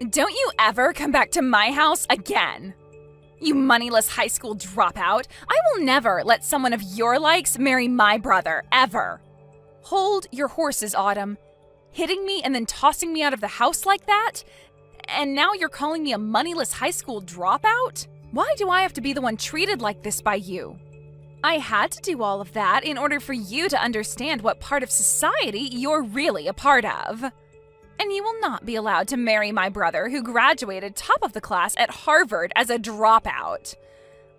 Don't you ever come back to my house again. You moneyless high school dropout. I will never let someone of your likes marry my brother, ever. Hold your horses, Autumn. Hitting me and then tossing me out of the house like that? And now you're calling me a moneyless high school dropout? Why do I have to be the one treated like this by you? I had to do all of that in order for you to understand what part of society you're really a part of. And you will not be allowed to marry my brother who graduated top of the class at Harvard as a dropout.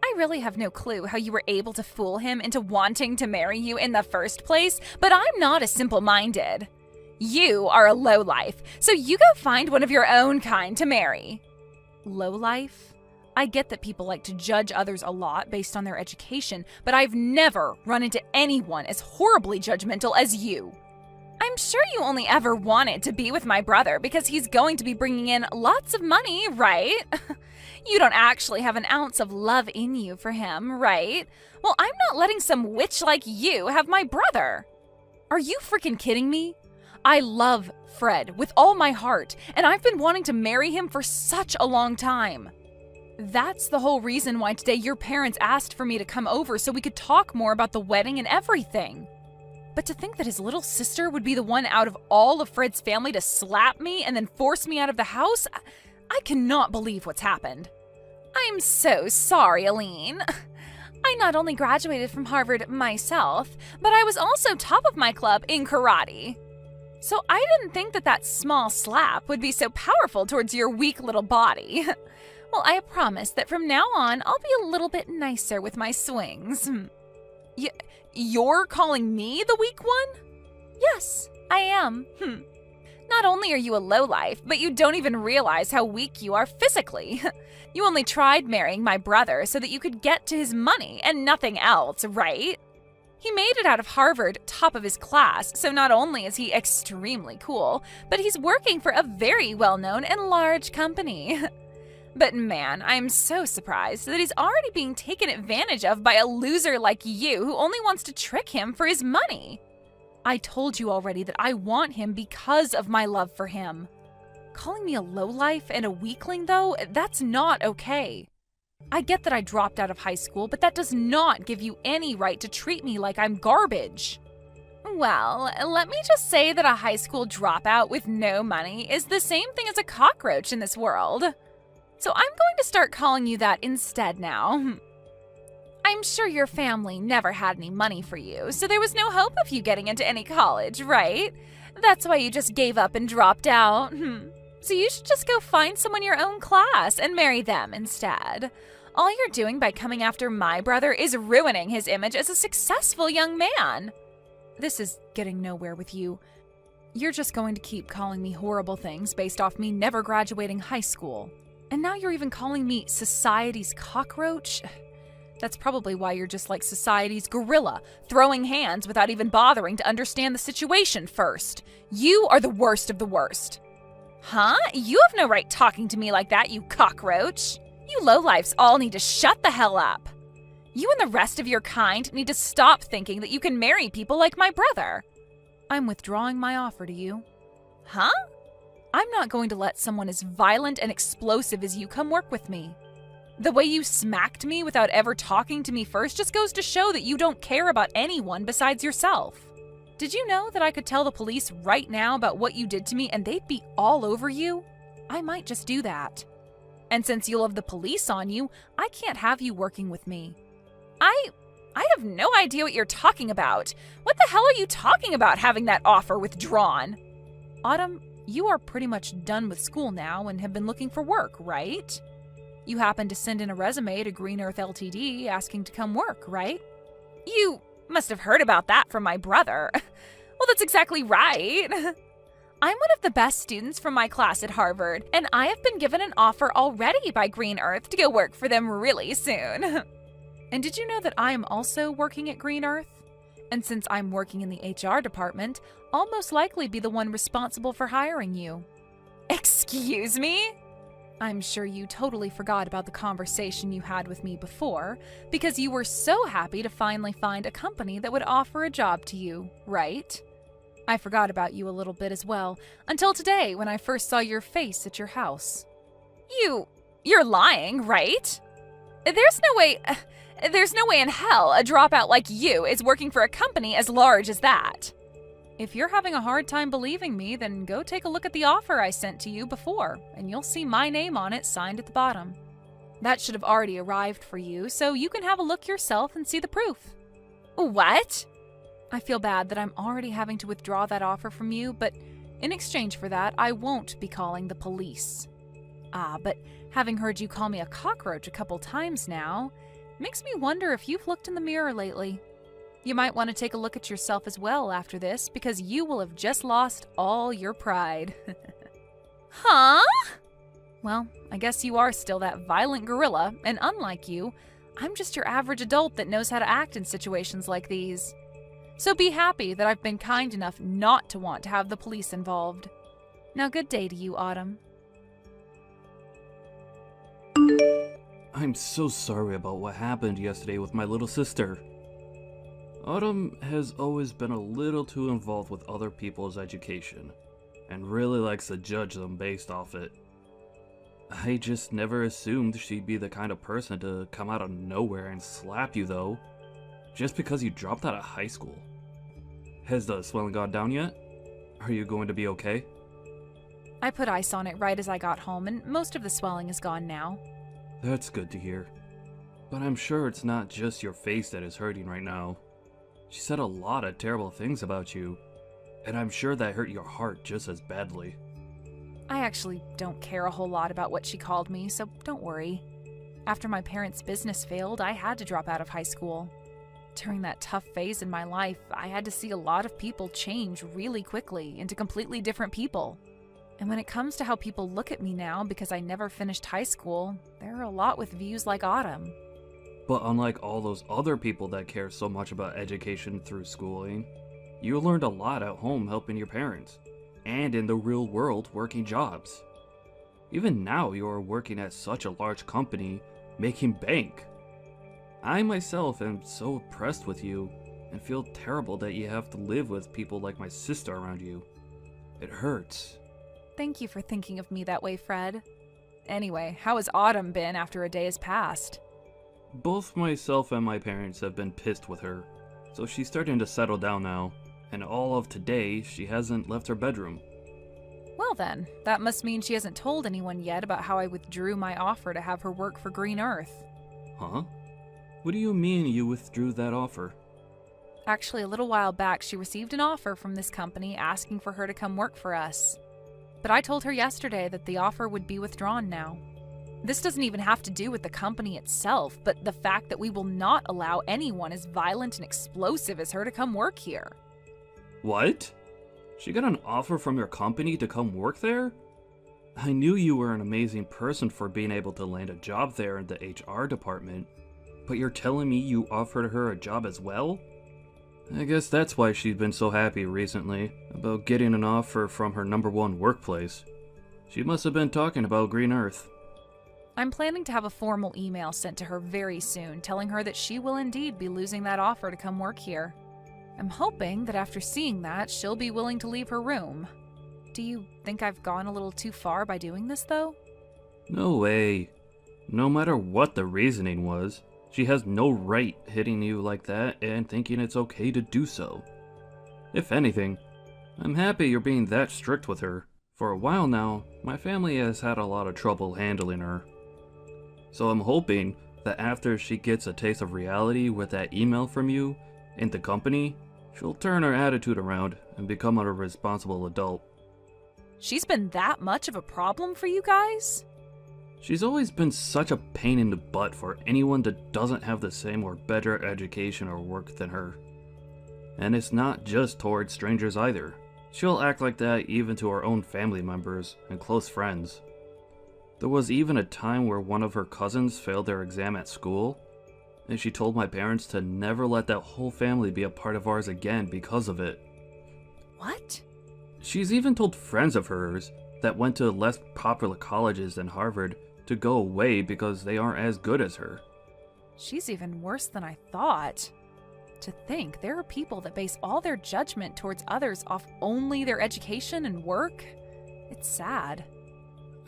I really have no clue how you were able to fool him into wanting to marry you in the first place, but I'm not as simple-minded. You are a lowlife, so you go find one of your own kind to marry. Lowlife? I get that people like to judge others a lot based on their education, but I've never run into anyone as horribly judgmental as you. I'm sure you only ever wanted to be with my brother because he's going to be bringing in lots of money, right? You don't actually have an ounce of love in you for him, right? Well, I'm not letting some witch like you have my brother. Are you freaking kidding me? I love Fred with all my heart, and I've been wanting to marry him for such a long time. That's the whole reason why today your parents asked for me to come over so we could talk more about the wedding and everything. But to think that his little sister would be the one out of all of Fred's family to slap me and then force me out of the house, I cannot believe what's happened. I'm so sorry, Aline. I not only graduated from Harvard myself, but I was also top of my club in karate. So I didn't think that small slap would be so powerful towards your weak little body. Well, I promise that from now on, I'll be a little bit nicer with my swings. You're calling me the weak one? Yes, I am. Not only are you a lowlife, but you don't even realize how weak you are physically. You only tried marrying my brother so that you could get to his money and nothing else, right? He made it out of Harvard, top of his class, so not only is he extremely cool, but he's working for a very well-known and large company. But man, I'm so surprised that he's already being taken advantage of by a loser like you who only wants to trick him for his money. I told you already that I want him because of my love for him. Calling me a lowlife and a weakling, though, that's not okay. I get that I dropped out of high school, but that does not give you any right to treat me like I'm garbage. Well, let me just say that a high school dropout with no money is the same thing as a cockroach in this world. So I'm going to start calling you that instead now. I'm sure your family never had any money for you, so there was no hope of you getting into any college, right? That's why you just gave up and dropped out. So you should just go find someone your own class and marry them instead. All you're doing by coming after my brother is ruining his image as a successful young man. This is getting nowhere with you. You're just going to keep calling me horrible things based off me never graduating high school. And now you're even calling me society's cockroach? That's probably why you're just like society's gorilla, throwing hands without even bothering to understand the situation first. You are the worst of the worst. Huh? You have no right talking to me like that, you cockroach. You lowlifes all need to shut the hell up. You and the rest of your kind need to stop thinking that you can marry people like my brother. I'm withdrawing my offer to you. Huh? I'm not going to let someone as violent and explosive as you come work with me. The way you smacked me without ever talking to me first just goes to show that you don't care about anyone besides yourself. Did you know that I could tell the police right now about what you did to me and they'd be all over you? I might just do that. And since you'll have the police on you, I can't have you working with me. I have no idea what you're talking about. What the hell are you talking about having that offer withdrawn? Autumn, you are pretty much done with school now and have been looking for work, right? You happened to send in a resume to Green Earth Ltd. Asking to come work, right? You must have heard about that from my brother. Well, that's exactly right. I'm one of the best students from my class at Harvard, and I have been given an offer already by Green Earth to go work for them really soon. And did you know that I am also working at Green Earth? And since I'm working in the HR department, I'll most likely be the one responsible for hiring you. Excuse me? I'm sure you totally forgot about the conversation you had with me before, because you were so happy to finally find a company that would offer a job to you, right? I forgot about you a little bit as well, until today when I first saw your face at your house. You're lying, right? There's no way in hell a dropout like you is working for a company as large as that. If you're having a hard time believing me, then go take a look at the offer I sent to you before, and you'll see my name on it signed at the bottom. That should have already arrived for you, so you can have a look yourself and see the proof. What? I feel bad that I'm already having to withdraw that offer from you, but in exchange for that, I won't be calling the police. But having heard you call me a cockroach a couple times now, makes me wonder if you've looked in the mirror lately. You might want to take a look at yourself as well after this, because you will have just lost all your pride. Huh? Well, I guess you are still that violent gorilla, and unlike you, I'm just your average adult that knows how to act in situations like these. So be happy that I've been kind enough not to want to have the police involved. Now, good day to you, Autumn. I'm so sorry about what happened yesterday with my little sister. Autumn has always been a little too involved with other people's education, and really likes to judge them based off it. I just never assumed she'd be the kind of person to come out of nowhere and slap you though, just because you dropped out of high school. Has the swelling gone down yet? Are you going to be okay? I put ice on it right as I got home, and most of the swelling is gone now. That's good to hear. But I'm sure it's not just your face that is hurting right now. She said a lot of terrible things about you, and I'm sure that hurt your heart just as badly. I actually don't care a whole lot about what she called me, so don't worry. After my parents' business failed, I had to drop out of high school. During that tough phase in my life, I had to see a lot of people change really quickly into completely different people. And when it comes to how people look at me now because I never finished high school, there are a lot with views like Autumn. But unlike all those other people that care so much about education through schooling, you learned a lot at home helping your parents, and in the real world working jobs. Even now you are working at such a large company, making bank. I myself am so impressed with you, and feel terrible that you have to live with people like my sister around you. It hurts. Thank you for thinking of me that way, Fred. Anyway, how has Autumn been after a day has passed? Both myself and my parents have been pissed with her, so she's starting to settle down now, and all of today she hasn't left her bedroom. Well then, that must mean she hasn't told anyone yet about how I withdrew my offer to have her work for Green Earth. Huh? What do you mean you withdrew that offer? Actually, a little while back she received an offer from this company asking for her to come work for us. But I told her yesterday that the offer would be withdrawn now. This doesn't even have to do with the company itself, but the fact that we will not allow anyone as violent and explosive as her to come work here. What? She got an offer from your company to come work there? I knew you were an amazing person for being able to land a job there in the HR department, but you're telling me you offered her a job as well? I guess that's why she's been so happy recently about getting an offer from her #1 workplace. She must have been talking about Green Earth. I'm planning to have a formal email sent to her very soon telling her that she will indeed be losing that offer to come work here. I'm hoping that after seeing that, she'll be willing to leave her room. Do you think I've gone a little too far by doing this, though? No way. No matter what the reasoning was, she has no right hitting you like that and thinking it's okay to do so. If anything, I'm happy you're being that strict with her. For a while now, my family has had a lot of trouble handling her. So I'm hoping that after she gets a taste of reality with that email from you and the company, she'll turn her attitude around and become a responsible adult. She's been that much of a problem for you guys? She's always been such a pain in the butt for anyone that doesn't have the same or better education or work than her. And it's not just towards strangers either. She'll act like that even to her own family members and close friends. There was even a time where one of her cousins failed their exam at school, and she told my parents to never let that whole family be a part of ours again because of it. What? She's even told friends of hers that went to less popular colleges than Harvard to go away because they aren't as good as her. She's even worse than I thought. To think there are people that base all their judgment towards others off only their education and work. It's sad.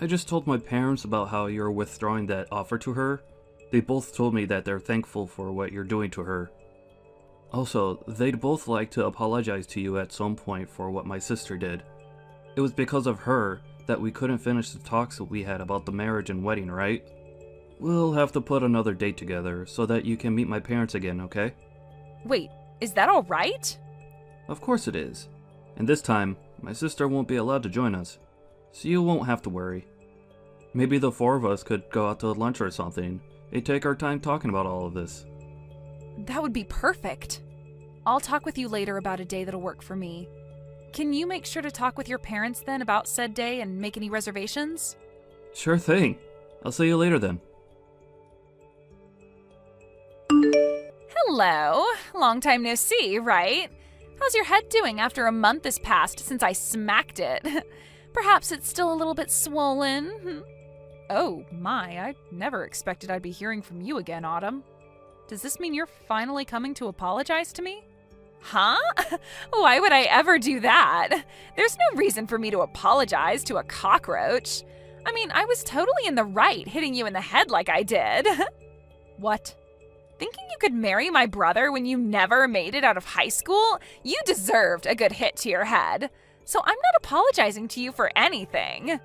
I just told my parents about how you're withdrawing that offer to her. They both told me that they're thankful for what you're doing to her. Also, they'd both like to apologize to you at some point for what my sister did. It was because of her that we couldn't finish the talks that we had about the marriage and wedding, right? We'll have to put another date together so that you can meet my parents again, okay? Wait, is that all right? Of course it is. And this time, my sister won't be allowed to join us, so you won't have to worry. Maybe the four of us could go out to lunch or something and take our time talking about all of this. That would be perfect. I'll talk with you later about a day that'll work for me. Can you make sure to talk with your parents then about said day and make any reservations? Sure thing. I'll see you later then. Hello. Long time no see, right? How's your head doing after a month has passed since I smacked it? Perhaps it's still a little bit swollen. Oh my, I never expected I'd be hearing from you again, Autumn. Does this mean you're finally coming to apologize to me? Huh? Why would I ever do that? There's no reason for me to apologize to a cockroach. I mean, I was totally in the right hitting you in the head like I did. What? Thinking you could marry my brother when you never made it out of high school? You deserved a good hit to your head. So I'm not apologizing to you for anything.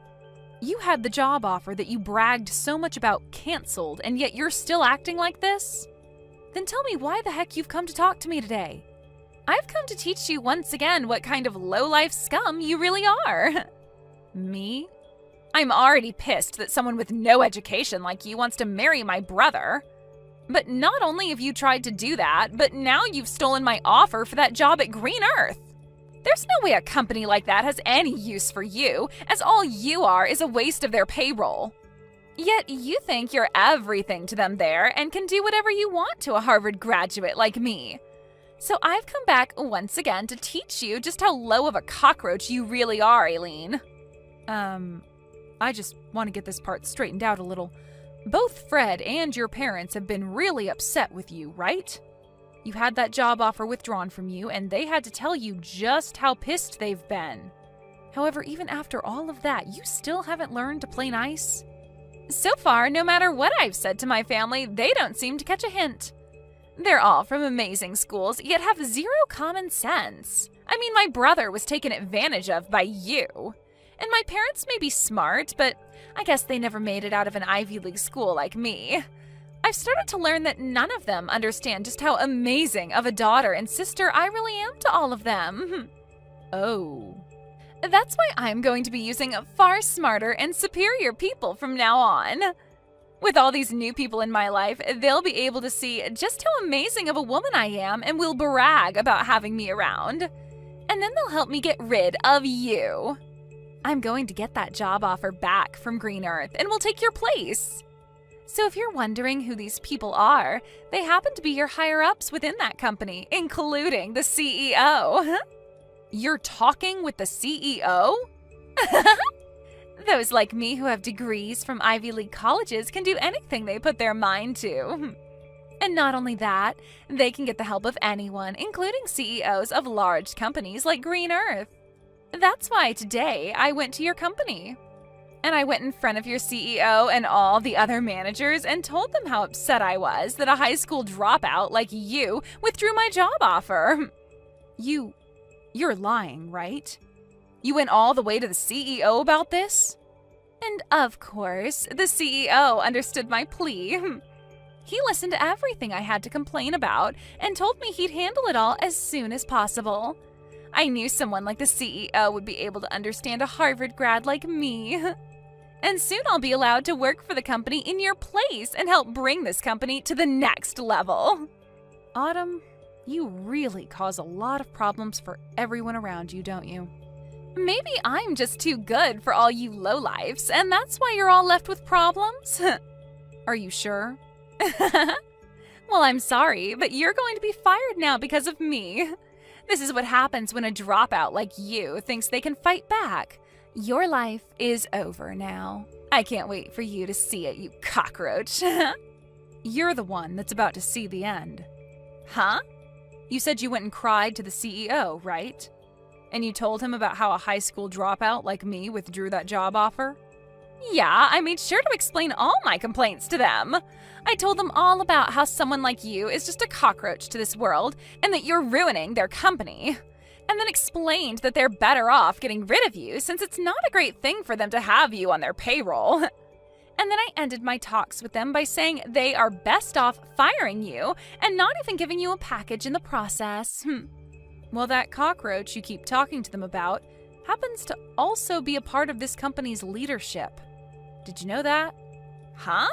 You had the job offer that you bragged so much about canceled, and yet you're still acting like this? Then tell me why the heck you've come to talk to me today. I've come to teach you once again what kind of low-life scum you really are. Me? I'm already pissed that someone with no education like you wants to marry my brother. But not only have you tried to do that, but now you've stolen my offer for that job at Green Earth. There's no way a company like that has any use for you, as all you are is a waste of their payroll. Yet you think you're everything to them there and can do whatever you want to a Harvard graduate like me. So I've come back once again to teach you just how low of a cockroach you really are, Aileen. I just want to get this part straightened out a little. Both Fred and your parents have been really upset with you, right? You had that job offer withdrawn from you, and they had to tell you just how pissed they've been. However, even after all of that, you still haven't learned to play nice? So far, no matter what I've said to my family, they don't seem to catch a hint. They're all from amazing schools, yet have zero common sense. I mean, my brother was taken advantage of by you. And my parents may be smart, but I guess they never made it out of an Ivy League school like me. I've started to learn that none of them understand just how amazing of a daughter and sister I really am to all of them. Oh. That's why I'm going to be using far smarter and superior people from now on. With all these new people in my life, they'll be able to see just how amazing of a woman I am and will brag about having me around. And then they'll help me get rid of you. I'm going to get that job offer back from Green Earth and will take your place. So if you're wondering who these people are, they happen to be your higher-ups within that company, including the CEO. You're talking with the CEO? Those like me who have degrees from Ivy League colleges can do anything they put their mind to. And not only that, they can get the help of anyone, including CEOs of large companies like Green Earth. That's why today I went to your company. And I went in front of your CEO and all the other managers and told them how upset I was that a high school dropout like you withdrew my job offer. You're lying, right? You went all the way to the CEO about this? And of course, the CEO understood my plea. He listened to everything I had to complain about and told me he'd handle it all as soon as possible. I knew someone like the CEO would be able to understand a Harvard grad like me. And soon I'll be allowed to work for the company in your place and help bring this company to the next level. Autumn, you really cause a lot of problems for everyone around you, don't you? Maybe I'm just too good for all you lowlifes, and that's why you're all left with problems? Are you sure? Well, I'm sorry, but you're going to be fired now because of me. This is what happens when a dropout like you thinks they can fight back. Your life is over now. I can't wait for you to see it, you cockroach. You're the one that's about to see the end. Huh? You said you went and cried to the CEO, right? And you told him about how a high school dropout like me withdrew that job offer? Yeah, I made sure to explain all my complaints to them. I told them all about how someone like you is just a cockroach to this world and that you're ruining their company. And then explained that they're better off getting rid of you since it's not a great thing for them to have you on their payroll. And then I ended my talks with them by saying they are best off firing you and not even giving you a package in the process. Well, that cockroach you keep talking to them about happens to also be a part of this company's leadership. Did you know that? Huh?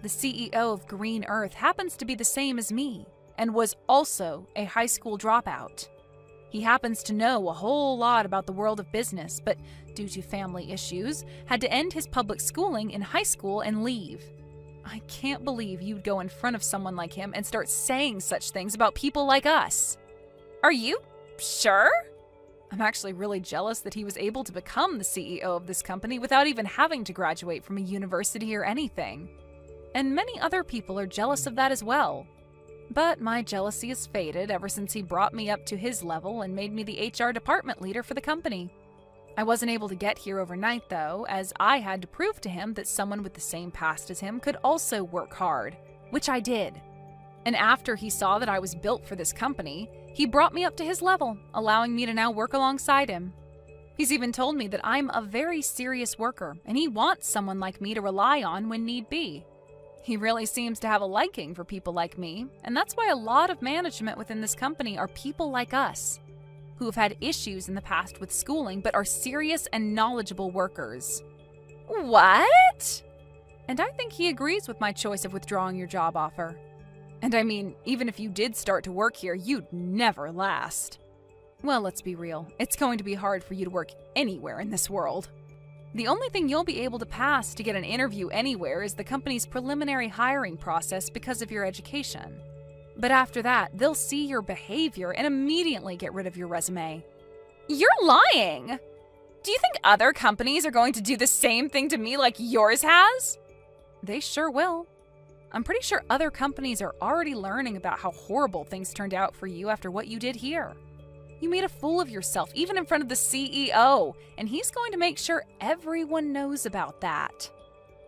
The CEO of Green Earth happens to be the same as me and was also a high school dropout. He happens to know a whole lot about the world of business, but due to family issues, had to end his public schooling in high school and leave. I can't believe you'd go in front of someone like him and start saying such things about people like us. Are you sure? I'm actually really jealous that he was able to become the CEO of this company without even having to graduate from a university or anything. And many other people are jealous of that as well. But my jealousy has faded ever since he brought me up to his level and made me the HR department leader for the company. I wasn't able to get here overnight though, as I had to prove to him that someone with the same past as him could also work hard, which I did. And after he saw that I was built for this company, he brought me up to his level, allowing me to now work alongside him. He's even told me that I'm a very serious worker, and he wants someone like me to rely on when need be. He really seems to have a liking for people like me, and that's why a lot of management within this company are people like us, who have had issues in the past with schooling but are serious and knowledgeable workers. What? And I think he agrees with my choice of withdrawing your job offer. And I mean, even if you did start to work here, you'd never last. Well, let's be real. It's going to be hard for you to work anywhere in this world. The only thing you'll be able to pass to get an interview anywhere is the company's preliminary hiring process because of your education. But after that, they'll see your behavior and immediately get rid of your resume. You're lying! Do you think other companies are going to do the same thing to me like yours has? They sure will. I'm pretty sure other companies are already learning about how horrible things turned out for you after what you did here. You made a fool of yourself, even in front of the CEO, and he's going to make sure everyone knows about that.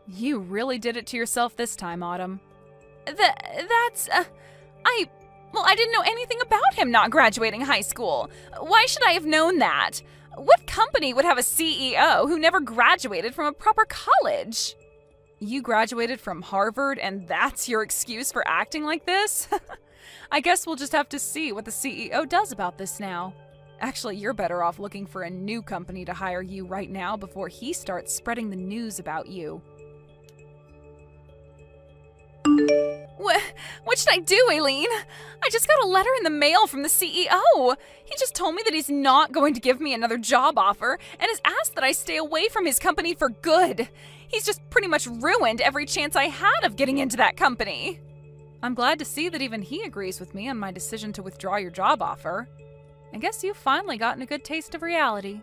You really did it to yourself this time, Autumn. I didn't know anything about him not graduating high school. Why should I have known that? What company would have a CEO who never graduated from a proper college? You graduated from Harvard and that's your excuse for acting like this? I guess we'll just have to see what the CEO does about this now. Actually, you're better off looking for a new company to hire you right now before he starts spreading the news about you. What should I do, Aileen? I just got a letter in the mail from the CEO. He just told me that he's not going to give me another job offer and has asked that I stay away from his company for good. He's just pretty much ruined every chance I had of getting into that company. I'm glad to see that even he agrees with me on my decision to withdraw your job offer. I guess you've finally gotten a good taste of reality.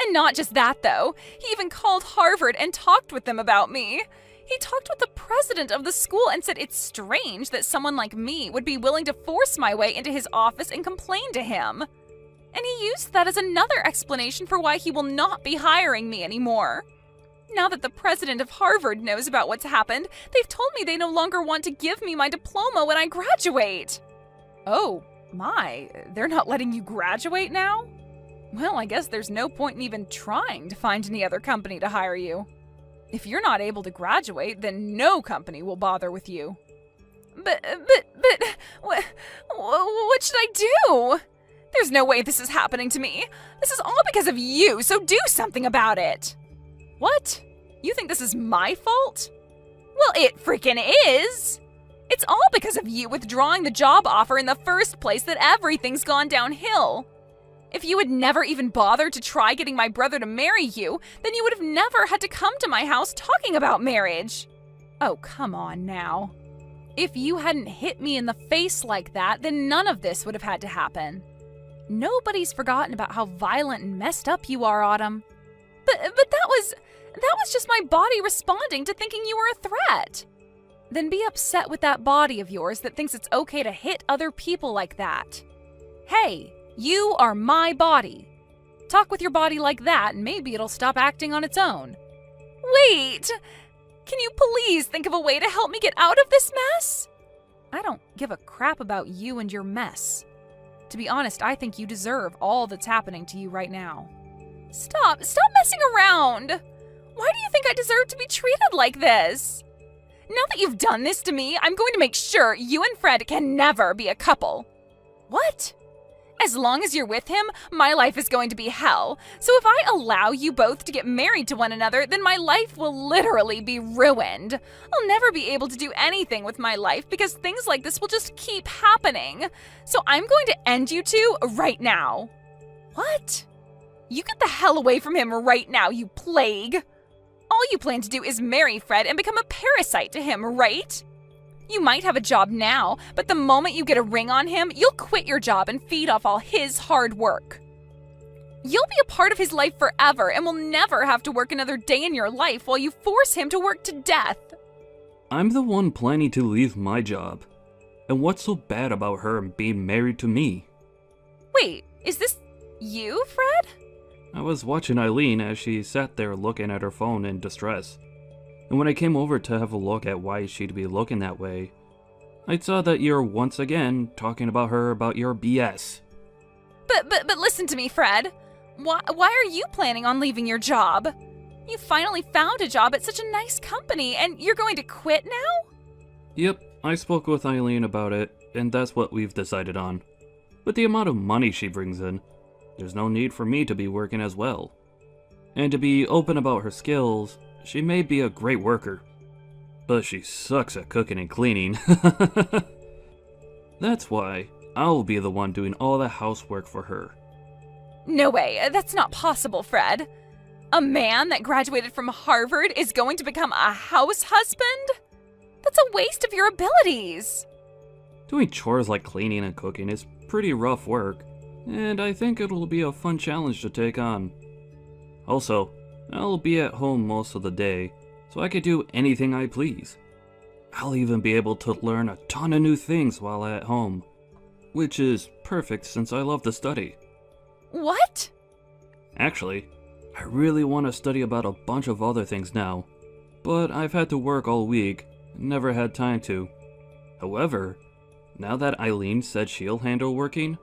And not just that, though. He even called Harvard and talked with them about me. He talked with the president of the school and said it's strange that someone like me would be willing to force my way into his office and complain to him. And he used that as another explanation for why he will not be hiring me anymore. Now that the president of Harvard knows about what's happened, they've told me they no longer want to give me my diploma when I graduate. Oh, my, they're not letting you graduate now? Well, I guess there's no point in even trying to find any other company to hire you. If you're not able to graduate, then no company will bother with you. But, what should I do? There's no way this is happening to me. This is all because of you, so do something about it. What? You think this is my fault? Well, it freaking is! It's all because of you withdrawing the job offer in the first place that everything's gone downhill. If you had never even bothered to try getting my brother to marry you, then you would have never had to come to my house talking about marriage. Oh, come on now. If you hadn't hit me in the face like that, then none of this would have had to happen. Nobody's forgotten about how violent and messed up you are, Autumn. But that was just my body responding to thinking you were a threat. then be upset with that body of yours that thinks it's okay to hit other people like that. Hey, you are my body. Talk with your body like that and maybe it'll stop acting on its own. Wait! Can you please think of a way to help me get out of this mess? I don't give a crap about you and your mess. To be honest, I think you deserve all that's happening to you right now. Stop messing around! Why do you think I deserve to be treated like this? Now that you've done this to me, I'm going to make sure you and Fred can never be a couple. What? As long as you're with him, my life is going to be hell. So if I allow you both to get married to one another, then my life will literally be ruined. I'll never be able to do anything with my life because things like this will just keep happening. So I'm going to end you two right now. What? You get the hell away from him right now, you plague. All you plan to do is marry Fred and become a parasite to him, right? You might have a job now, but the moment you get a ring on him, you'll quit your job and feed off all his hard work. You'll be a part of his life forever and will never have to work another day in your life while you force him to work to death. I'm the one planning to leave my job. And what's so bad about her being married to me? Wait, is this you, Fred? I was watching Eileen as she sat there looking at her phone in distress. And when I came over to have a look at why she'd be looking that way, I saw that you're once again talking about her about your BS. But listen to me, Fred. Why are you planning on leaving your job? You finally found a job at such a nice company, and you're going to quit now? Yep, I spoke with Eileen about it, and that's what we've decided on. With the amount of money she brings in, there's no need for me to be working as well. And to be open about her skills, she may be a great worker, but she sucks at cooking and cleaning. That's why I'll be the one doing all the housework for her. No way, that's not possible, Fred. A man that graduated from Harvard is going to become a house husband? That's a waste of your abilities. Doing chores like cleaning and cooking is pretty rough work, and I think it'll be a fun challenge to take on. Also, I'll be at home most of the day, so I could do anything I please. I'll even be able to learn a ton of new things while at home, which is perfect since I love to study. What? Actually, I really want to study about a bunch of other things now, but I've had to work all week and never had time to. However, now that Eileen said she'll handle working,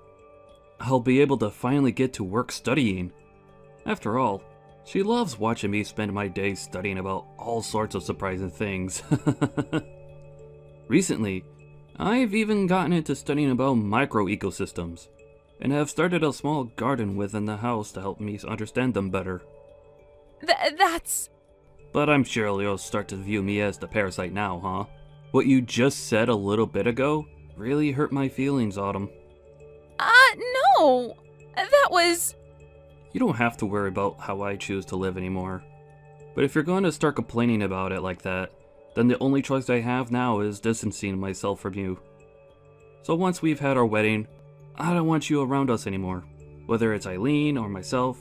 I'll be able to finally get to work studying. After all, she loves watching me spend my days studying about all sorts of surprising things. Recently, I've even gotten into studying about microecosystems, and have started a small garden within the house to help me understand them better. That's... But I'm sure you'll start to view me as the parasite now, huh? What you just said a little bit ago really hurt my feelings, Autumn. No! That was... You don't have to worry about how I choose to live anymore. But if you're going to start complaining about it like that, then the only choice I have now is distancing myself from you. So once we've had our wedding, I don't want you around us anymore. Whether it's Eileen or myself,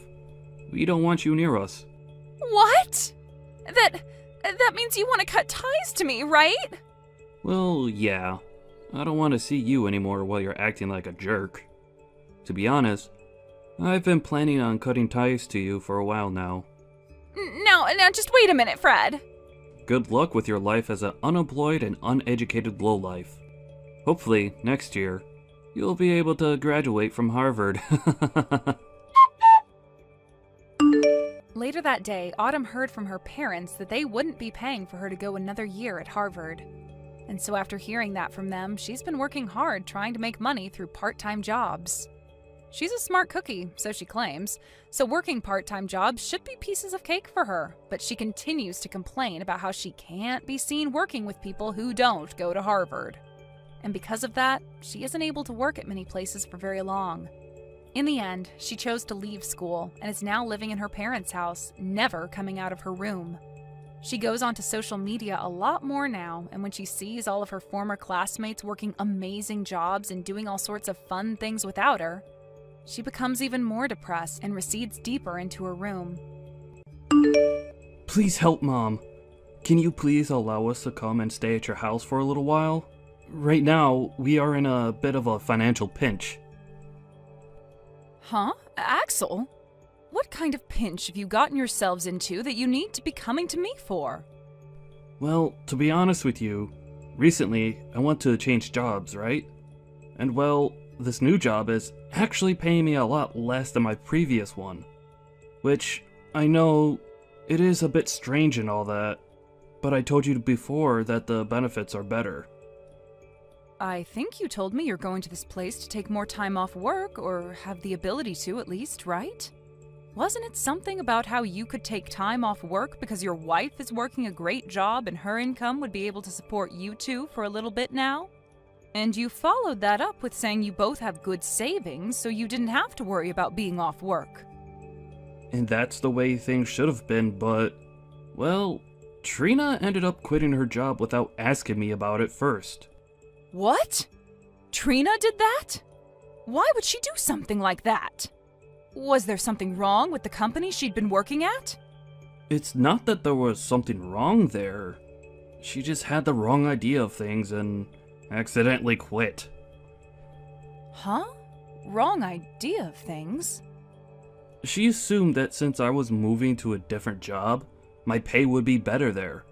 we don't want you near us. What? That means you want to cut ties to me, right? Well, yeah. I don't want to see you anymore while you're acting like a jerk. To be honest, I've been planning on cutting ties to you for a while now. Now, just wait a minute, Fred. Good luck with your life as an unemployed and uneducated lowlife. Hopefully, next year, you'll be able to graduate from Harvard. Later that day, Autumn heard from her parents that they wouldn't be paying for her to go another year at Harvard. And so after hearing that from them, she's been working hard trying to make money through part-time jobs. She's a smart cookie, so she claims, so working part-time jobs should be pieces of cake for her, but she continues to complain about how she can't be seen working with people who don't go to Harvard. And because of that, she isn't able to work at many places for very long. In the end, she chose to leave school and is now living in her parents' house, never coming out of her room. She goes onto social media a lot more now, and when she sees all of her former classmates working amazing jobs and doing all sorts of fun things without her, she becomes even more depressed and recedes deeper into her room. Please help, Mom. can you please allow us to come and stay at your house for a little while? Right now, we are in a bit of a financial pinch. Huh? Axel? What kind of pinch have you gotten yourselves into that you need to be coming to me for? Well, to be honest with you, recently I want to change jobs, right? And well, this new job is actually paying me a lot less than my previous one. Which, I know, it is a bit strange and all that, but I told you before that the benefits are better. I think you told me you're going to this place to take more time off work, or have the ability to at least, right? Wasn't it something about how you could take time off work because your wife is working a great job and her income would be able to support you two for a little bit now? And you followed that up with saying you both have good savings, so you didn't have to worry about being off work. And that's the way things should have been, but, well, Trina ended up quitting her job without asking me about it first. What? Trina did that? Why would she do something like that? Was there something wrong with the company she'd been working at? It's not that there was something wrong there. She just had the wrong idea of things and accidentally quit. Huh? Wrong idea of things? She assumed that since I was moving to a different job, my pay would be better there.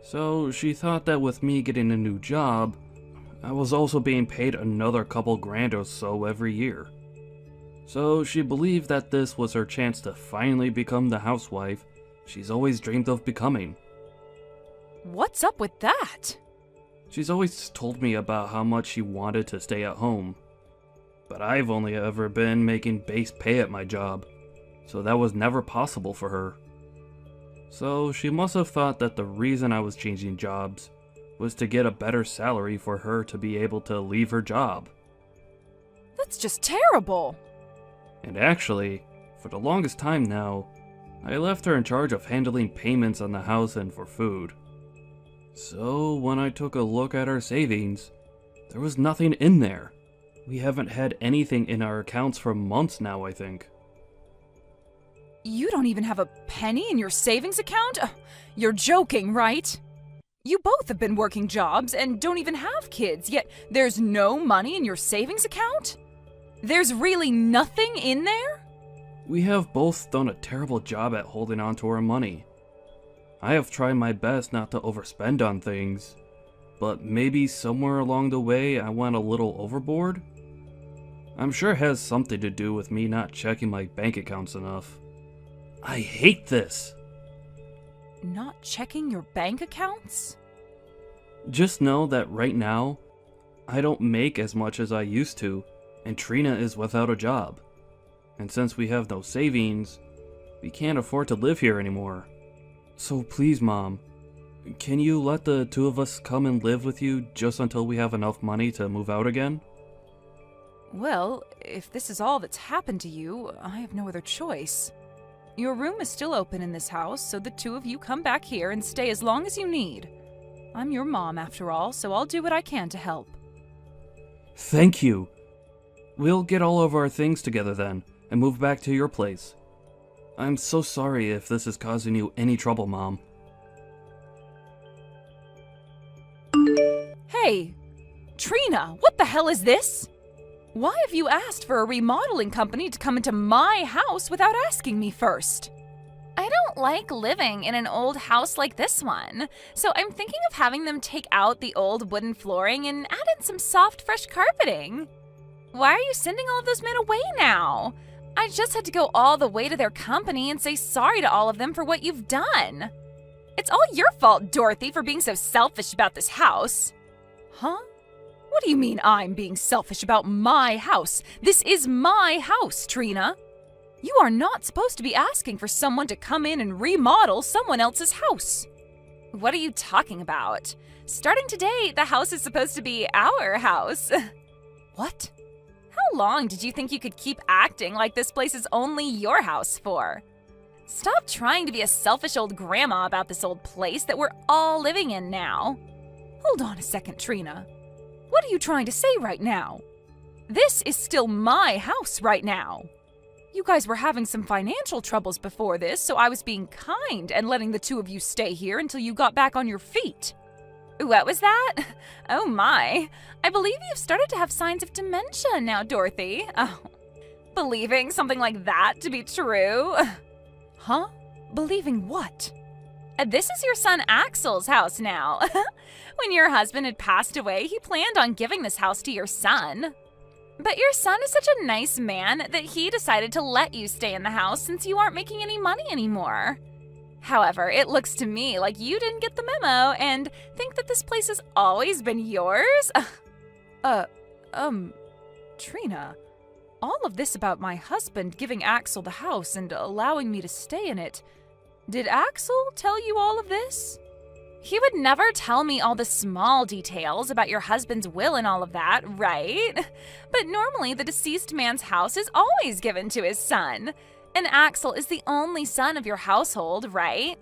So she thought that with me getting a new job, I was also being paid another couple grand or so every year. So she believed that this was her chance to finally become the housewife she's always dreamed of becoming. What's up with that? She's always told me about how much she wanted to stay at home. But I've only ever been making base pay at my job, so that was never possible for her. So she must have thought that the reason I was changing jobs was to get a better salary for her to be able to leave her job. That's just terrible. And actually, for the longest time now, I left her in charge of handling payments on the house and for food. So when I took a look at our savings, there was nothing in there. We haven't had anything in our accounts for months now, I think. You don't even have a penny in your savings account? You're joking, right? You both have been working jobs and don't even have kids, yet there's no money in your savings account? There's really nothing in there? We have both done a terrible job at holding on to our money. I have tried my best not to overspend on things, but maybe somewhere along the way I went a little overboard? I'm sure it has something to do with me not checking my bank accounts enough. I hate this! Not checking your bank accounts? Just know that right now, I don't make as much as I used to, and Trina is without a job. And since we have no savings, we can't afford to live here anymore. So please, Mom, can you let the two of us come and live with you just until we have enough money to move out again? Well, if this is all that's happened to you, I have no other choice. Your room is still open in this house, so the two of you come back here and stay as long as you need. I'm your mom, after all, so I'll do what I can to help. Thank you. We'll get all of our things together then, and move back to your place. I'm so sorry if this is causing you any trouble, Mom. Hey! Trina, what the hell is this? Why have you asked for a remodeling company to come into my house without asking me first? I don't like living in an old house like this one, so I'm thinking of having them take out the old wooden flooring and add in some soft, fresh carpeting. Why are you sending all of those men away now? I just had to go all the way to their company and say sorry to all of them for what you've done. It's all your fault, Dorothy, for being so selfish about this house. Huh? What do you mean I'm being selfish about my house? This is my house, Trina. You are not supposed to be asking for someone to come in and remodel someone else's house. What are you talking about? Starting today, the house is supposed to be our house. What? How long did you think you could keep acting like this place is only your house for? Stop trying to be a selfish old grandma about this old place that we're all living in now. Hold on a second, Trina. What are you trying to say right now? This is still my house right now. You guys were having some financial troubles before this, so I was being kind and letting the two of you stay here until you got back on your feet. What was that? Oh my. I believe you've started to have signs of dementia now, Dorothy. Oh, believing something like that to be true? Huh? Believing what? This is your son Axel's house now. When your husband had passed away, he planned on giving this house to your son. But your son is such a nice man that he decided to let you stay in the house since you aren't making any money anymore. However, it looks to me like you didn't get the memo and think that this place has always been yours. Trina, all of this about my husband giving Axel the house and allowing me to stay in it, did Axel tell you all of this? He would never tell me all the small details about your husband's will and all of that, right? But normally the deceased man's house is always given to his son. And Axel is the only son of your household, right?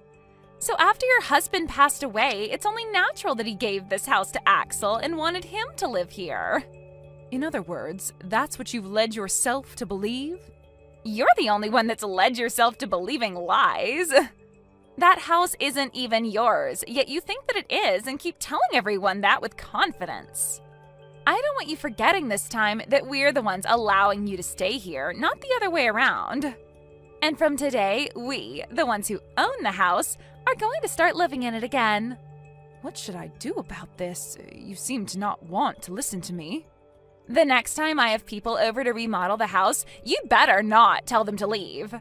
So after your husband passed away, it's only natural that he gave this house to Axel and wanted him to live here. In other words, that's what you've led yourself to believe? You're the only one that's led yourself to believing lies. That house isn't even yours, yet you think that it is and keep telling everyone that with confidence. I don't want you forgetting this time that we're the ones allowing you to stay here, not the other way around. And from today, we, the ones who own the house, are going to start living in it again. What should I do about this? You seem to not want to listen to me. The next time I have people over to remodel the house, you'd better not tell them to leave.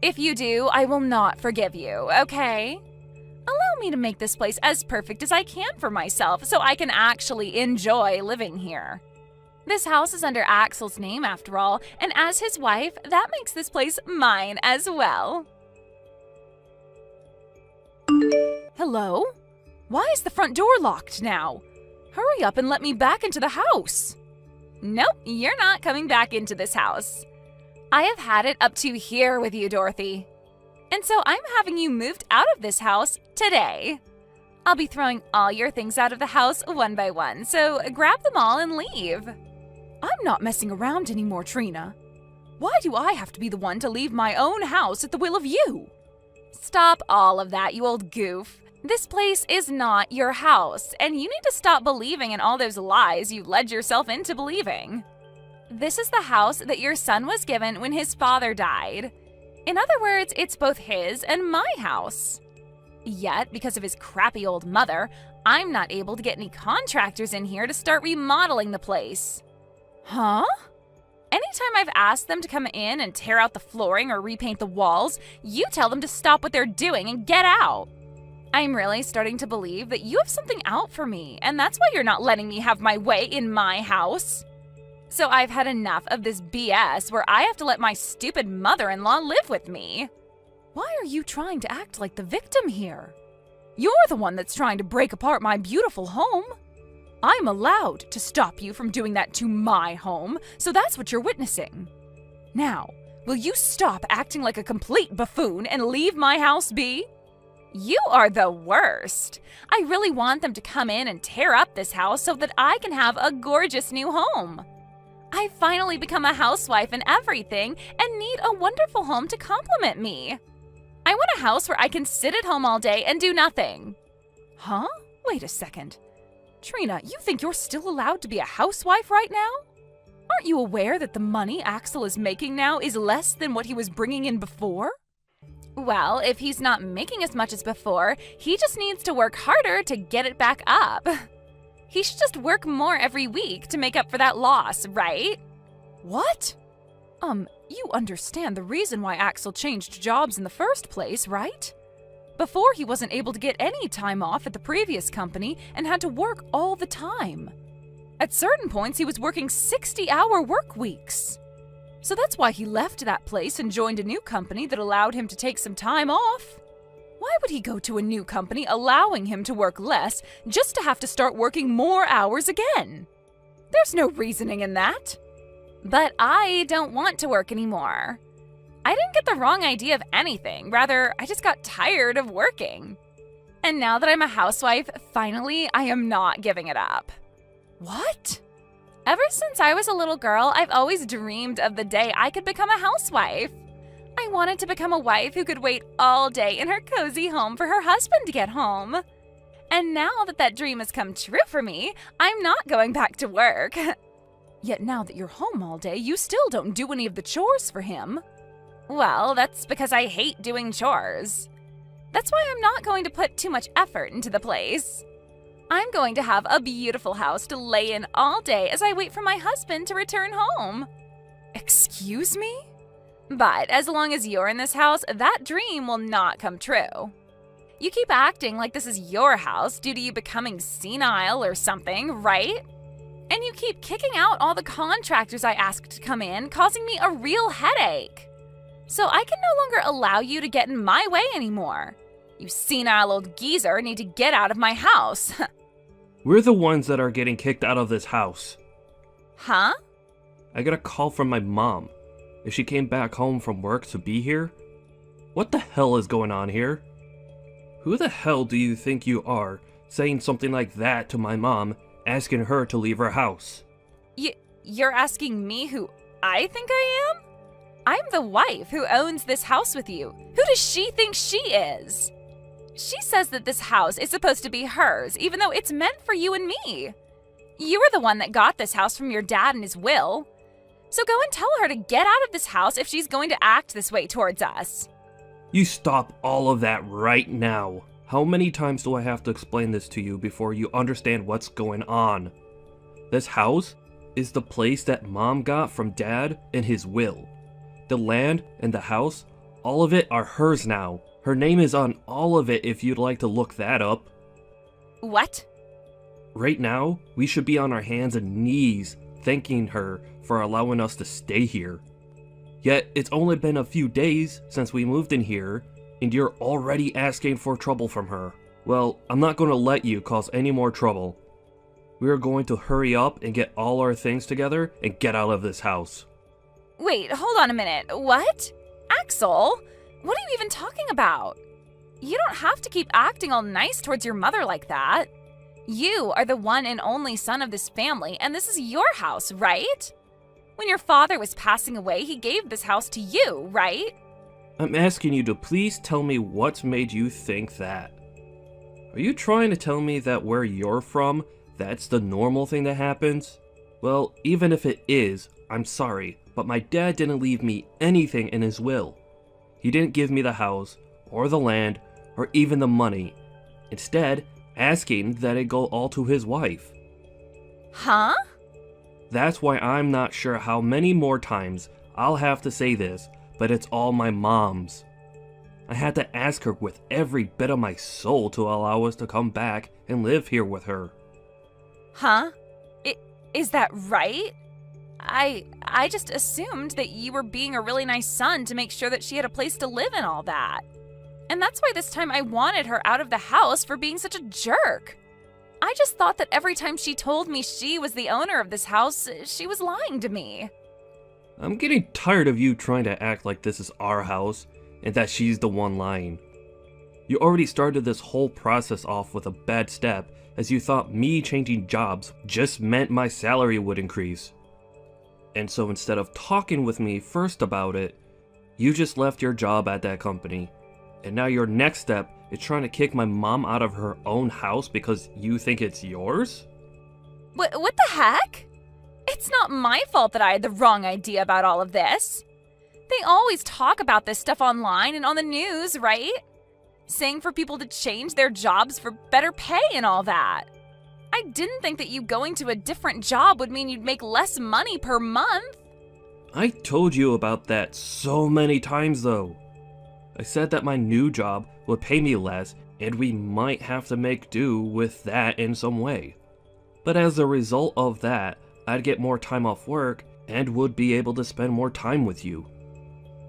If you do, I will not forgive you, okay? Allow me to make this place as perfect as I can for myself so I can actually enjoy living here. This house is under Axel's name after all, and as his wife, that makes this place mine as well. Hello? Why is the front door locked now? Hurry up and let me back into the house. Nope, you're not coming back into this house. I have had it up to here with you, Dorothy. And so I'm having you moved out of this house today. I'll be throwing all your things out of the house one by one, so grab them all and leave. I'm not messing around anymore, Trina. Why do I have to be the one to leave my own house at the will of you? Stop all of that, you old goof. This place is not your house, and you need to stop believing in all those lies you led yourself into believing. This is the house that your son was given when his father died. In other words, it's both his and my house. Yet, because of his crappy old mother, I'm not able to get any contractors in here to start remodeling the place. Huh? Anytime I've asked them to come in and tear out the flooring or repaint the walls, you tell them to stop what they're doing and get out. I'm really starting to believe that you have something out for me, and that's why you're not letting me have my way in my house. So I've had enough of this BS where I have to let my stupid mother-in-law live with me. Why are you trying to act like the victim here? You're the one that's trying to break apart my beautiful home. I'm allowed to stop you from doing that to my home, so that's what you're witnessing. Now, will you stop acting like a complete buffoon and leave my house be? You are the worst. I really want them to come in and tear up this house so that I can have a gorgeous new home. I've finally become a housewife and everything and need a wonderful home to complement me. I want a house where I can sit at home all day and do nothing. Huh? Wait a second. Trina, you think you're still allowed to be a housewife right now? Aren't you aware that the money Axel is making now is less than what he was bringing in before? Well, if he's not making as much as before, he just needs to work harder to get it back up. He should just work more every week to make up for that loss, right? What? You understand the reason why Axel changed jobs in the first place, right? Before, he wasn't able to get any time off at the previous company and had to work all the time. At certain points, he was working 60-hour work weeks. So that's why he left that place and joined a new company that allowed him to take some time off. Why would he go to a new company allowing him to work less just to have to start working more hours again? There's no reasoning in that. But I don't want to work anymore. I didn't get the wrong idea of anything. Rather, I just got tired of working. And now that I'm a housewife, finally, I am not giving it up. What? Ever since I was a little girl, I've always dreamed of the day I could become a housewife. I wanted to become a wife who could wait all day in her cozy home for her husband to get home. And now that that dream has come true for me, I'm not going back to work. Yet now that you're home all day, you still don't do any of the chores for him. Well, that's because I hate doing chores. That's why I'm not going to put too much effort into the place. I'm going to have a beautiful house to lay in all day as I wait for my husband to return home. Excuse me? But as long as you're in this house, that dream will not come true. You keep acting like this is your house due to you becoming senile or something, right? And you keep kicking out all the contractors I asked to come in, causing me a real headache. So I can no longer allow you to get in my way anymore. You senile old geezer need to get out of my house. We're the ones that are getting kicked out of this house. Huh? I got a call from my mom. If she came back home from work to be here? What the hell is going on here? Who the hell do you think you are, saying something like that to my mom, asking her to leave her house? You're asking me who I think I am? I'm the wife who owns this house with you. Who does she think she is? She says that this house is supposed to be hers, even though it's meant for you and me. You were the one that got this house from your dad in his will. So go and tell her to get out of this house if she's going to act this way towards us. You stop all of that right now. How many times do I have to explain this to you before you understand what's going on? This house is the place that Mom got from Dad in his will. The land and the house, all of it are hers now. Her name is on all of it if you'd like to look that up. What? Right now, we should be on our hands and knees thanking her for allowing us to stay here. Yet, it's only been a few days since we moved in here, and you're already asking for trouble from her. Well, I'm not going to let you cause any more trouble. We're going to hurry up and get all our things together and get out of this house. Wait, hold on a minute. What? Axel? What are you even talking about? You don't have to keep acting all nice towards your mother like that. You are the one and only son of this family, and this is your house, right? When your father was passing away, he gave this house to you, right? I'm asking you to please tell me what's made you think that. Are you trying to tell me that where you're from, that's the normal thing that happens? Well, even if it is, I'm sorry, but my dad didn't leave me anything in his will. He didn't give me the house, or the land, or even the money. Instead, asking that it go all to his wife. Huh? That's why I'm not sure how many more times I'll have to say this, but it's all my mom's. I had to ask her with every bit of my soul to allow us to come back and live here with her. Huh? Is that right? I just assumed that you were being a really nice son to make sure that she had a place to live and all that. And that's why this time I wanted her out of the house for being such a jerk. I just thought that every time she told me she was the owner of this house, she was lying to me. I'm getting tired of you trying to act like this is our house and that she's the one lying. You already started this whole process off with a bad step, as you thought me changing jobs just meant my salary would increase. And so instead of talking with me first about it, you just left your job at that company. And now your next step is trying to kick my mom out of her own house because you think it's yours? What the heck? It's not my fault that I had the wrong idea about all of this. They always talk about this stuff online and on the news, right? Saying for people to change their jobs for better pay and all that. I didn't think that you going to a different job would mean you'd make less money per month. I told you about that so many times though. I said that my new job would pay me less and we might have to make do with that in some way. But as a result of that, I'd get more time off work and would be able to spend more time with you.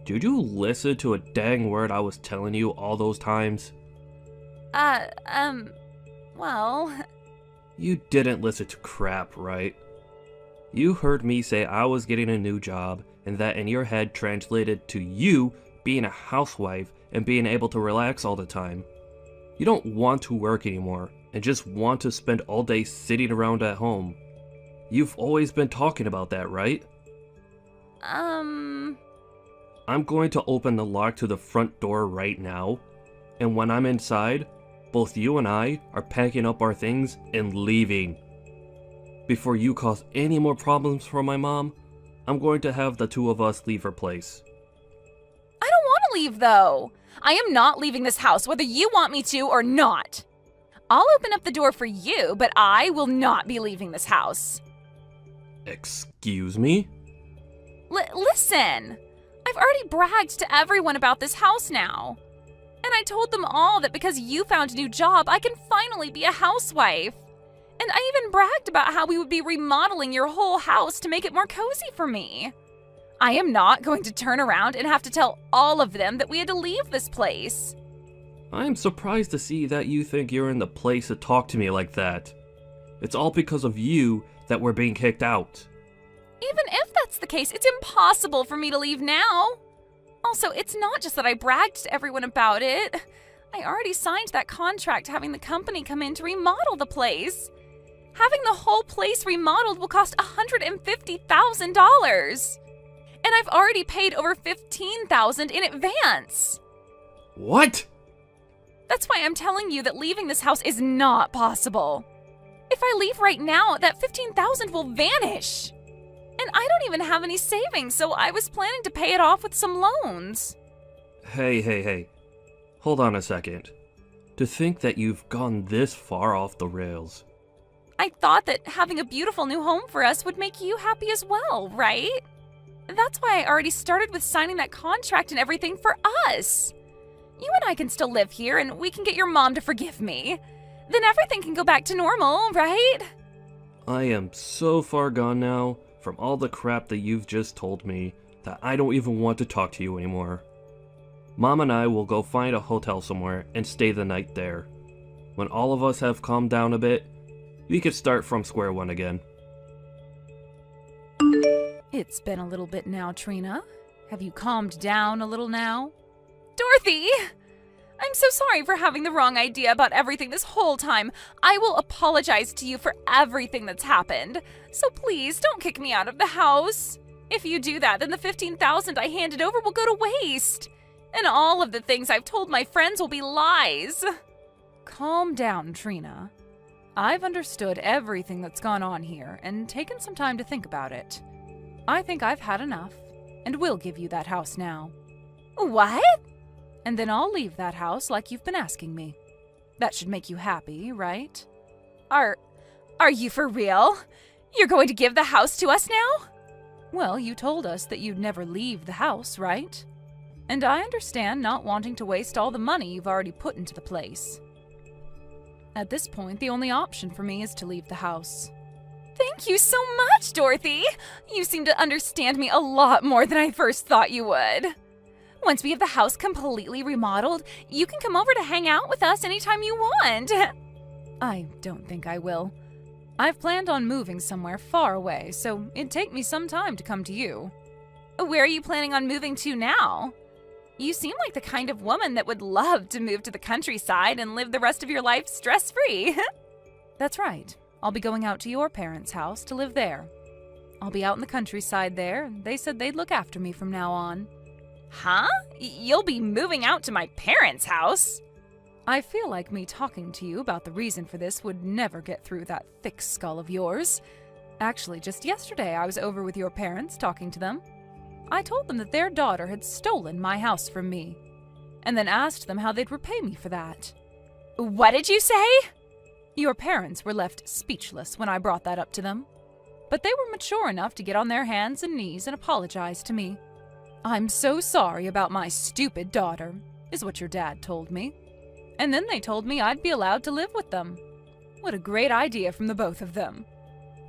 Did you listen to a dang word I was telling you all those times? Well... You didn't listen to crap, right? You heard me say I was getting a new job, and that in your head translated to you being a housewife and being able to relax all the time. You don't want to work anymore, and just want to spend all day sitting around at home. You've always been talking about that, right? I'm going to open the lock to the front door right now, and when I'm inside, both you and I are packing up our things and leaving. Before you cause any more problems for my mom, I'm going to have the two of us leave her place. I don't want to leave, though. I am not leaving this house, whether you want me to or not. I'll open up the door for you, but I will not be leaving this house. Excuse me? Listen, I've already bragged to everyone about this house now. And I told them all that because you found a new job, I can finally be a housewife. And I even bragged about how we would be remodeling your whole house to make it more cozy for me. I am not going to turn around and have to tell all of them that we had to leave this place. I'm surprised to see that you think you're in the place to talk to me like that. It's all because of you that we're being kicked out. Even if that's the case, it's impossible for me to leave now. Also, it's not just that I bragged to everyone about it. I already signed that contract having the company come in to remodel the place. Having the whole place remodeled will cost $150,000. And I've already paid over $15,000 in advance. What? That's why I'm telling you that leaving this house is not possible. If I leave right now, that $15,000 will vanish. And I don't even have any savings, so I was planning to pay it off with some loans. Hey. Hold on a second. To think that you've gone this far off the rails. I thought that having a beautiful new home for us would make you happy as well, right? That's why I already started with signing that contract and everything for us. You and I can still live here, and we can get your mom to forgive me. Then everything can go back to normal, right? I am so far gone now from all the crap that you've just told me that I don't even want to talk to you anymore. Mom and I will go find a hotel somewhere and stay the night there. When all of us have calmed down a bit, we could start from square one again. It's been a little bit now, Trina. Have you calmed down a little now? Dorothy! I'm so sorry for having the wrong idea about everything this whole time. I will apologize to you for everything that's happened. So please, don't kick me out of the house. If you do that, then the $15,000 I handed over will go to waste. And all of the things I've told my friends will be lies. Calm down, Trina. I've understood everything that's gone on here and taken some time to think about it. I think I've had enough, and will give you that house now. What? And then I'll leave that house like you've been asking me. That should make you happy, right? Are you for real? You're going to give the house to us now? Well, you told us that you'd never leave the house, right? And I understand not wanting to waste all the money you've already put into the place. At this point, the only option for me is to leave the house. Thank you so much, Dorothy! You seem to understand me a lot more than I first thought you would. Once we have the house completely remodeled, you can come over to hang out with us anytime you want. I don't think I will. I've planned on moving somewhere far away, so it'd take me some time to come to you. Where are you planning on moving to now? You seem like the kind of woman that would love to move to the countryside and live the rest of your life stress-free. That's right. I'll be going out to your parents' house to live there. I'll be out in the countryside there, and they said they'd look after me from now on. Huh? You'll be moving out to my parents' house? I feel like me talking to you about the reason for this would never get through that thick skull of yours. Actually, just yesterday I was over with your parents talking to them. I told them that their daughter had stolen my house from me, and then asked them how they'd repay me for that. What did you say? Your parents were left speechless when I brought that up to them, but they were mature enough to get on their hands and knees and apologize to me. I'm so sorry about my stupid daughter, is what your dad told me. And then they told me I'd be allowed to live with them. What a great idea from the both of them.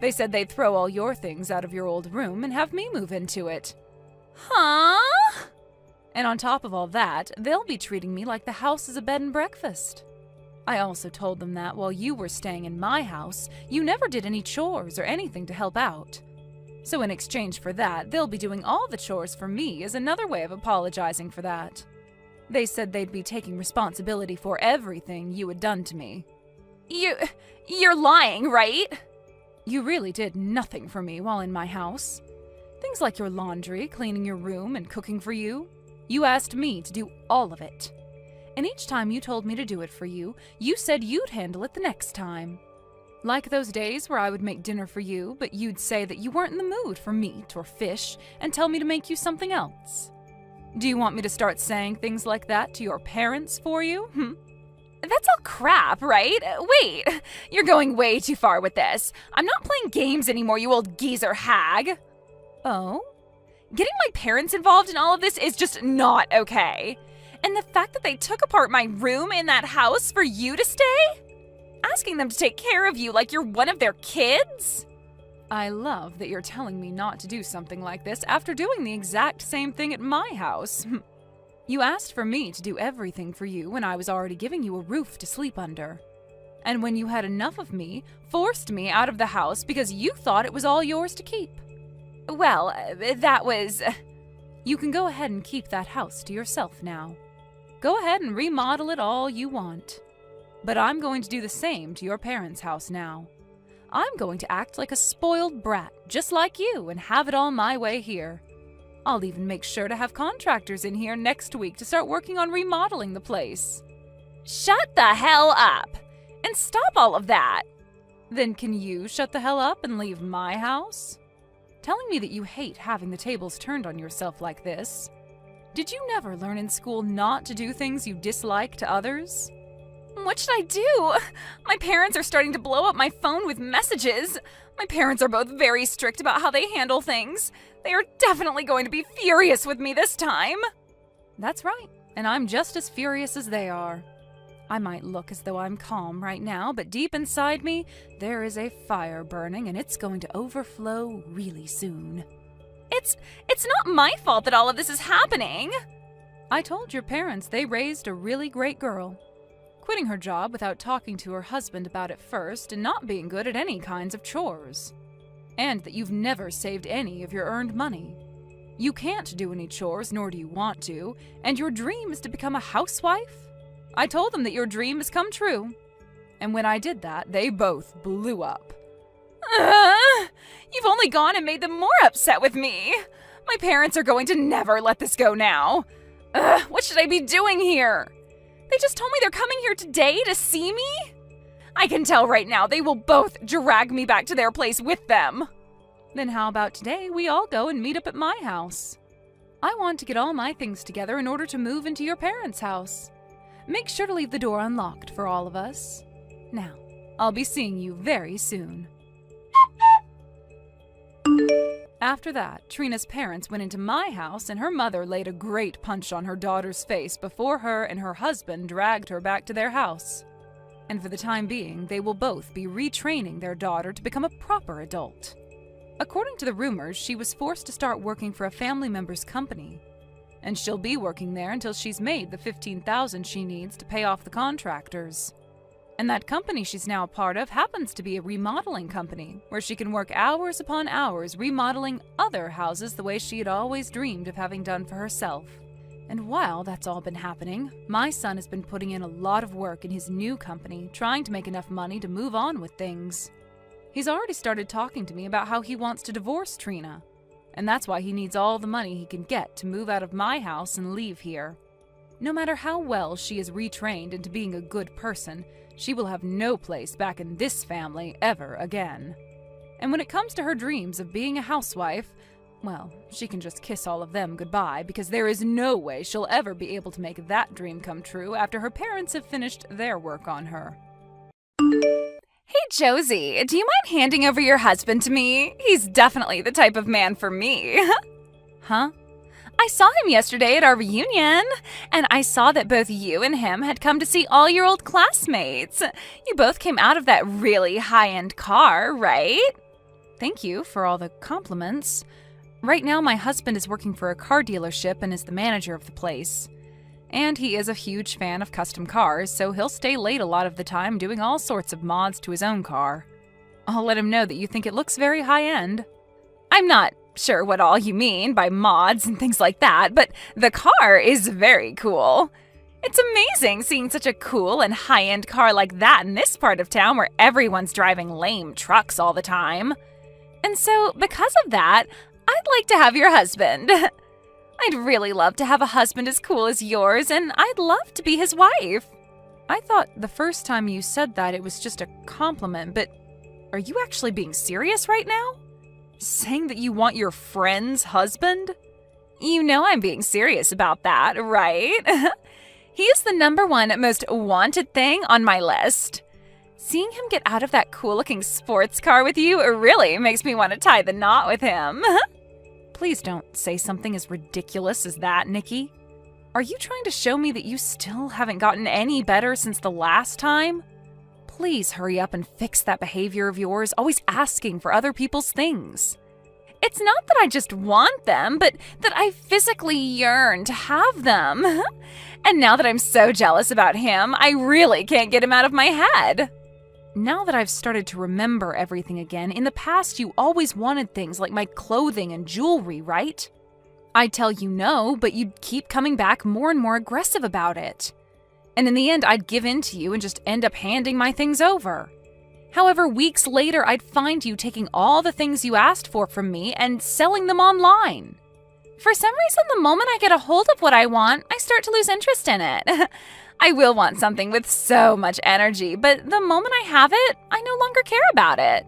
They said they'd throw all your things out of your old room and have me move into it. Huh? And on top of all that, they'll be treating me like the house is a bed and breakfast. I also told them that while you were staying in my house, you never did any chores or anything to help out. So in exchange for that, they'll be doing all the chores for me as another way of apologizing for that. They said they'd be taking responsibility for everything you had done to me. You're lying, right? You really did nothing for me while in my house. Things like your laundry, cleaning your room, and cooking for you. You asked me to do all of it. And each time you told me to do it for you, you said you'd handle it the next time. Like those days where I would make dinner for you, but you'd say that you weren't in the mood for meat or fish and tell me to make you something else. Do you want me to start saying things like that to your parents for you? That's all crap, right? Wait, you're going way too far with this. I'm not playing games anymore, you old geezer hag. Oh? Getting my parents involved in all of this is just not okay. And the fact that they took apart my room in that house for you to stay? Asking them to take care of you like you're one of their kids? I love that you're telling me not to do something like this after doing the exact same thing at my house. You asked for me to do everything for you when I was already giving you a roof to sleep under. And when you had enough of me, forced me out of the house because you thought it was all yours to keep. Well, that was... You can go ahead and keep that house to yourself now. Go ahead and remodel it all you want. But I'm going to do the same to your parents' house now. I'm going to act like a spoiled brat, just like you, and have it all my way here. I'll even make sure to have contractors in here next week to start working on remodeling the place. Shut the hell up! And stop all of that! Then can you shut the hell up and leave my house? Telling me that you hate having the tables turned on yourself like this. Did you never learn in school not to do things you dislike to others? What should I do? My parents are starting to blow up my phone with messages. My parents are both very strict about how they handle things. They are definitely going to be furious with me this time. That's right, and I'm just as furious as they are. I might look as though I'm calm right now, but deep inside me, there is a fire burning and it's going to overflow really soon. It's not my fault that all of this is happening. I told your parents they raised a really great girl. Quitting her job without talking to her husband about it first and not being good at any kinds of chores. And that you've never saved any of your earned money. You can't do any chores, nor do you want to, and your dream is to become a housewife? I told them that your dream has come true. And when I did that, they both blew up. You've only gone and made them more upset with me. My parents are going to never let this go now. What should I be doing here? They just told me they're coming here today to see me? I can tell right now they will both drag me back to their place with them. Then how about today we all go and meet up at my house? I want to get all my things together in order to move into your parents' house. Make sure to leave the door unlocked for all of us. Now, I'll be seeing you very soon. After that, Trina's parents went into my house and her mother laid a great punch on her daughter's face before her and her husband dragged her back to their house. And for the time being, they will both be retraining their daughter to become a proper adult. According to the rumors, she was forced to start working for a family member's company. And she'll be working there until she's made the $15,000 she needs to pay off the contractors. And that company she's now a part of happens to be a remodeling company, where she can work hours upon hours remodeling other houses the way she had always dreamed of having done for herself. And while that's all been happening, my son has been putting in a lot of work in his new company, trying to make enough money to move on with things. He's already started talking to me about how he wants to divorce Trina, and that's why he needs all the money he can get to move out of my house and leave here. No matter how well she is retrained into being a good person, she will have no place back in this family ever again. And when it comes to her dreams of being a housewife, well, she can just kiss all of them goodbye because there is no way she'll ever be able to make that dream come true after her parents have finished their work on her. Hey, Josie, do you mind handing over your husband to me? He's definitely the type of man for me. Huh? I saw him yesterday at our reunion, and I saw that both you and him had come to see all your old classmates. You both came out of that really high-end car, right? Thank you for all the compliments. Right now, my husband is working for a car dealership and is the manager of the place. And he is a huge fan of custom cars, so he'll stay late a lot of the time doing all sorts of mods to his own car. I'll let him know that you think it looks very high-end. I'm not sure what all you mean by mods and things like that, but the car is very cool. It's amazing seeing such a cool and high-end car like that in this part of town where everyone's driving lame trucks all the time. And so, because of that, I'd like to have your husband. I'd really love to have a husband as cool as yours, and I'd love to be his wife. I thought the first time you said that it was just a compliment, but are you actually being serious right now? Saying that you want your friend's husband? You know I'm being serious about that, right? He is the #1 most wanted thing on my list. Seeing him get out of that cool-looking sports car with you really makes me want to tie the knot with him. Please don't say something as ridiculous as that, Nikki. Are you trying to show me that you still haven't gotten any better since the last time? Please hurry up and fix that behavior of yours, always asking for other people's things. It's not that I just want them, but that I physically yearn to have them. And now that I'm so jealous about him, I really can't get him out of my head. Now that I've started to remember everything again, in the past you always wanted things like my clothing and jewelry, right? I'd tell you no, but you'd keep coming back more and more aggressive about it. And in the end, I'd give in to you and just end up handing my things over. However, weeks later, I'd find you taking all the things you asked for from me and selling them online. For some reason, the moment I get a hold of what I want, I start to lose interest in it. I will want something with so much energy, but the moment I have it, I no longer care about it.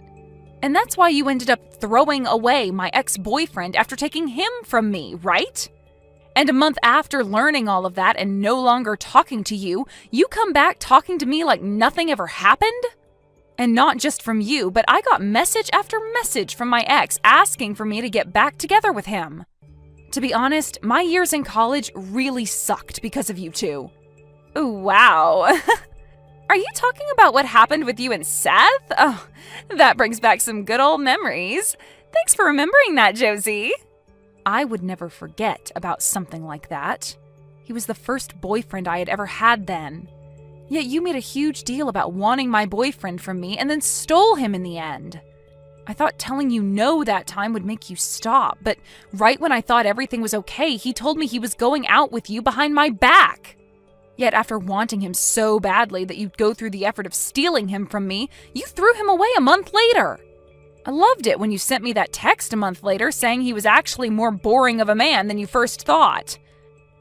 And that's why you ended up throwing away my ex-boyfriend after taking him from me, right? And a month after learning all of that and no longer talking to you, you come back talking to me like nothing ever happened? And not just from you, but I got message after message from my ex asking for me to get back together with him. To be honest, my years in college really sucked because of you two. Ooh, wow. Are you talking about what happened with you and Seth? Oh, that brings back some good old memories. Thanks for remembering that, Josie. I would never forget about something like that. He was the first boyfriend I had ever had then. Yet you made a huge deal about wanting my boyfriend from me and then stole him in the end. I thought telling you no that time would make you stop, but right when I thought everything was okay, he told me he was going out with you behind my back. Yet after wanting him so badly that you'd go through the effort of stealing him from me, you threw him away a month later. I loved it when you sent me that text a month later saying he was actually more boring of a man than you first thought.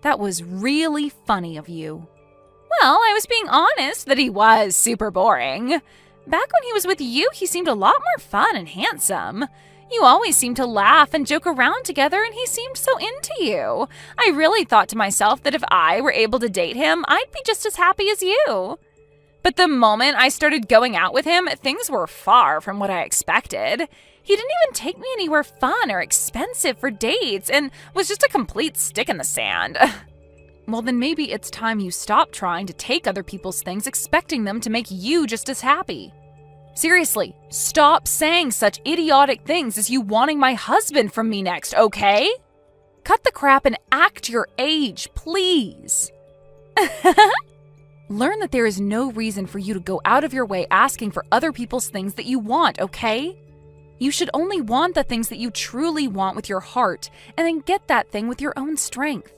That was really funny of you. Well, I was being honest that he was super boring. Back when he was with you, he seemed a lot more fun and handsome. You always seemed to laugh and joke around together, and he seemed so into you. I really thought to myself that if I were able to date him, I'd be just as happy as you. But the moment I started going out with him, things were far from what I expected. He didn't even take me anywhere fun or expensive for dates and was just a complete stick in the sand. Well, then maybe it's time you stop trying to take other people's things expecting them to make you just as happy. Seriously, stop saying such idiotic things as you wanting my husband from me next, okay? Cut the crap and act your age, please. Learn that there is no reason for you to go out of your way asking for other people's things that you want, okay? You should only want the things that you truly want with your heart, and then get that thing with your own strength.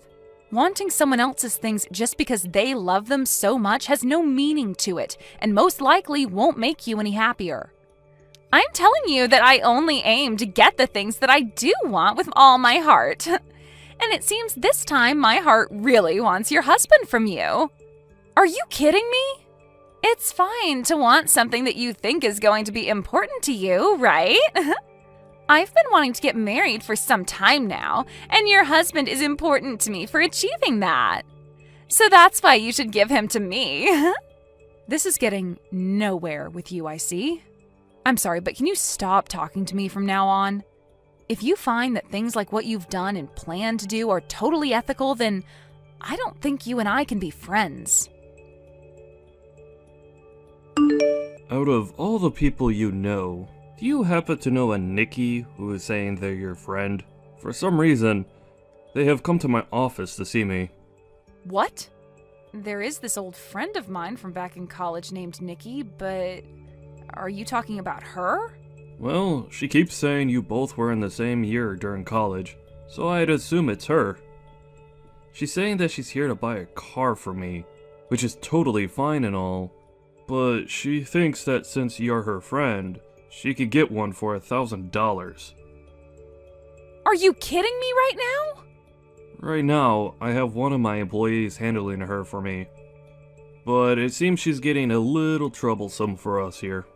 Wanting someone else's things just because they love them so much has no meaning to it, and most likely won't make you any happier. I'm telling you that I only aim to get the things that I do want with all my heart. And it seems this time my heart really wants your husband from you. Are you kidding me? It's fine to want something that you think is going to be important to you, right? I've been wanting to get married for some time now, and your husband is important to me for achieving that. So that's why you should give him to me. This is getting nowhere with you, I see. I'm sorry, but can you stop talking to me from now on? If you find that things like what you've done and plan to do are totally ethical, then I don't think you and I can be friends. Out of all the people you know, do you happen to know a Nikki who is saying they're your friend? For some reason, they have come to my office to see me. What? There is this old friend of mine from back in college named Nikki, but are you talking about her? Well, she keeps saying you both were in the same year during college, so I'd assume it's her. She's saying that she's here to buy a car for me, which is totally fine and all, but she thinks that since you're her friend, she could get one for $1,000. Are you kidding me right now? Right now, I have one of my employees handling her for me, but it seems she's getting a little troublesome for us here.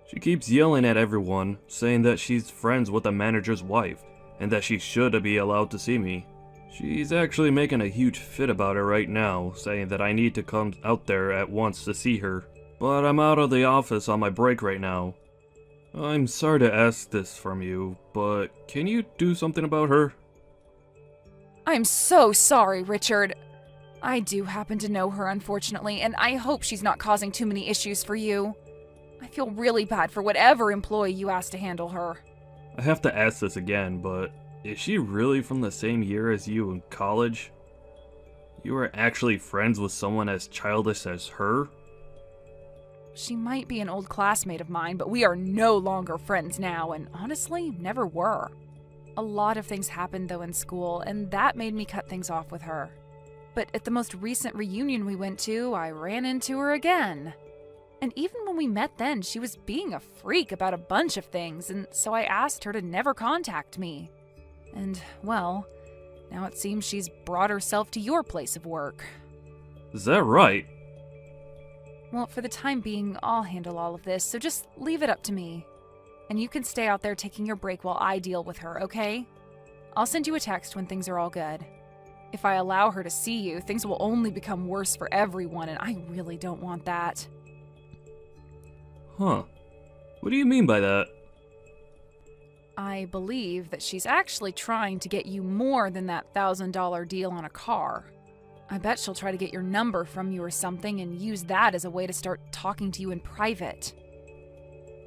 She keeps yelling at everyone, saying that she's friends with the manager's wife, and that she should be allowed to see me. She's actually making a huge fit about it right now, saying that I need to come out there at once to see her. But I'm out of the office on my break right now. I'm sorry to ask this from you, but can you do something about her? I'm so sorry, Richard. I do happen to know her, unfortunately, and I hope she's not causing too many issues for you. I feel really bad for whatever employee you asked to handle her. I have to ask this again, but is she really from the same year as you in college? You were actually friends with someone as childish as her? She might be an old classmate of mine, but we are no longer friends now, and honestly, never were. A lot of things happened, though, in school, and that made me cut things off with her. But at the most recent reunion we went to, I ran into her again. And even when we met then, she was being a freak about a bunch of things, and so I asked her to never contact me. And, well, now it seems she's brought herself to your place of work. Is that right? Well, for the time being, I'll handle all of this, so just leave it up to me. And you can stay out there taking your break while I deal with her, okay? I'll send you a text when things are all good. If I allow her to see you, things will only become worse for everyone, and I really don't want that. Huh. What do you mean by that? I believe that she's actually trying to get you more than that $1,000 deal on a car. I bet she'll try to get your number from you or something and use that as a way to start talking to you in private.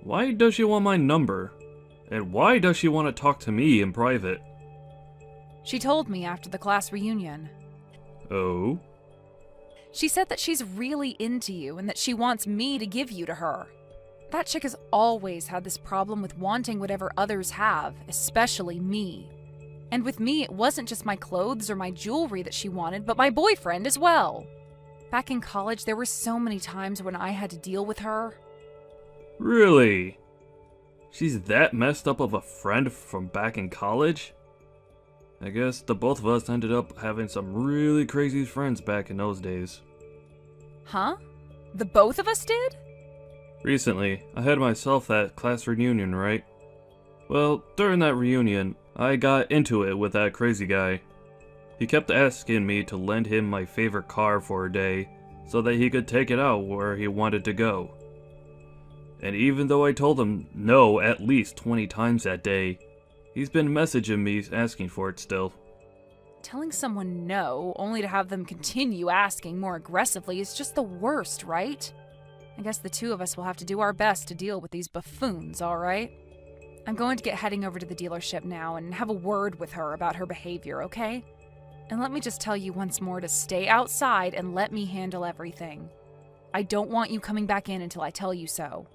Why does she want my number? And why does she want to talk to me in private? She told me after the class reunion. Oh? She said that she's really into you and that she wants me to give you to her. That chick has always had this problem with wanting whatever others have, especially me. And with me, it wasn't just my clothes or my jewelry that she wanted, but my boyfriend as well. Back in college, there were so many times when I had to deal with her. Really? She's that messed up of a friend from back in college? I guess the both of us ended up having some really crazy friends back in those days. Huh? The both of us did? Recently, I had myself that class reunion, right? Well, during that reunion, I got into it with that crazy guy. He kept asking me to lend him my favorite car for a day, so that he could take it out where he wanted to go. And even though I told him no at least 20 times that day, he's been messaging me asking for it still. Telling someone no, only to have them continue asking more aggressively is just the worst, right? I guess the two of us will have to do our best to deal with these buffoons, alright? I'm going to get heading over to the dealership now and have a word with her about her behavior, okay? And let me just tell you once more to stay outside and let me handle everything. I don't want you coming back in until I tell you so.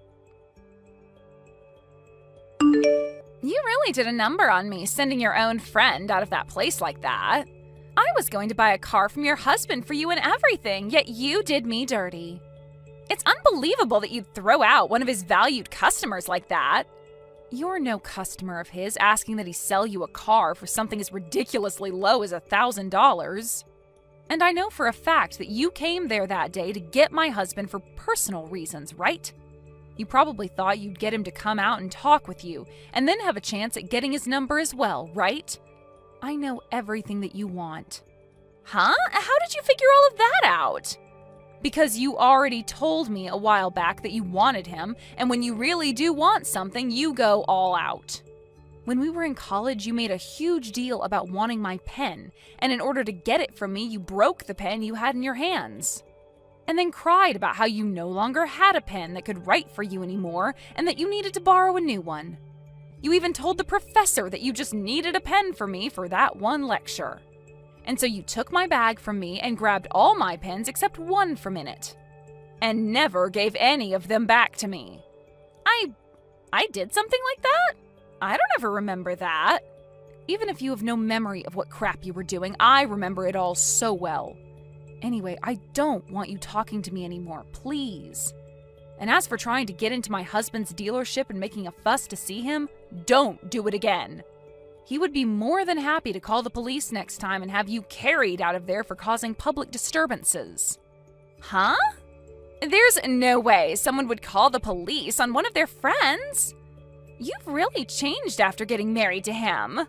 You really did a number on me, sending your own friend out of that place like that. I was going to buy a car from your husband for you and everything, yet you did me dirty. It's unbelievable that you'd throw out one of his valued customers like that. You're no customer of his asking that he sell you a car for something as ridiculously low as $1,000. And I know for a fact that you came there that day to get my husband for personal reasons, right? You probably thought you'd get him to come out and talk with you, and then have a chance at getting his number as well, right? I know everything that you want. Huh? How did you figure all of that out? Because you already told me a while back that you wanted him, and when you really do want something, you go all out. When we were in college, you made a huge deal about wanting my pen, and in order to get it from me, you broke the pen you had in your hands. And then cried about how you no longer had a pen that could write for you anymore, and that you needed to borrow a new one. You even told the professor that you just needed a pen for me for that one lecture. And so you took my bag from me and grabbed all my pens except one from in it. And never gave any of them back to me. I did something like that? I don't ever remember that. Even if you have no memory of what crap you were doing, I remember it all so well. Anyway, I don't want you talking to me anymore, please. And as for trying to get into my husband's dealership and making a fuss to see him, don't do it again. He would be more than happy to call the police next time and have you carried out of there for causing public disturbances. Huh? There's no way someone would call the police on one of their friends. You've really changed after getting married to him.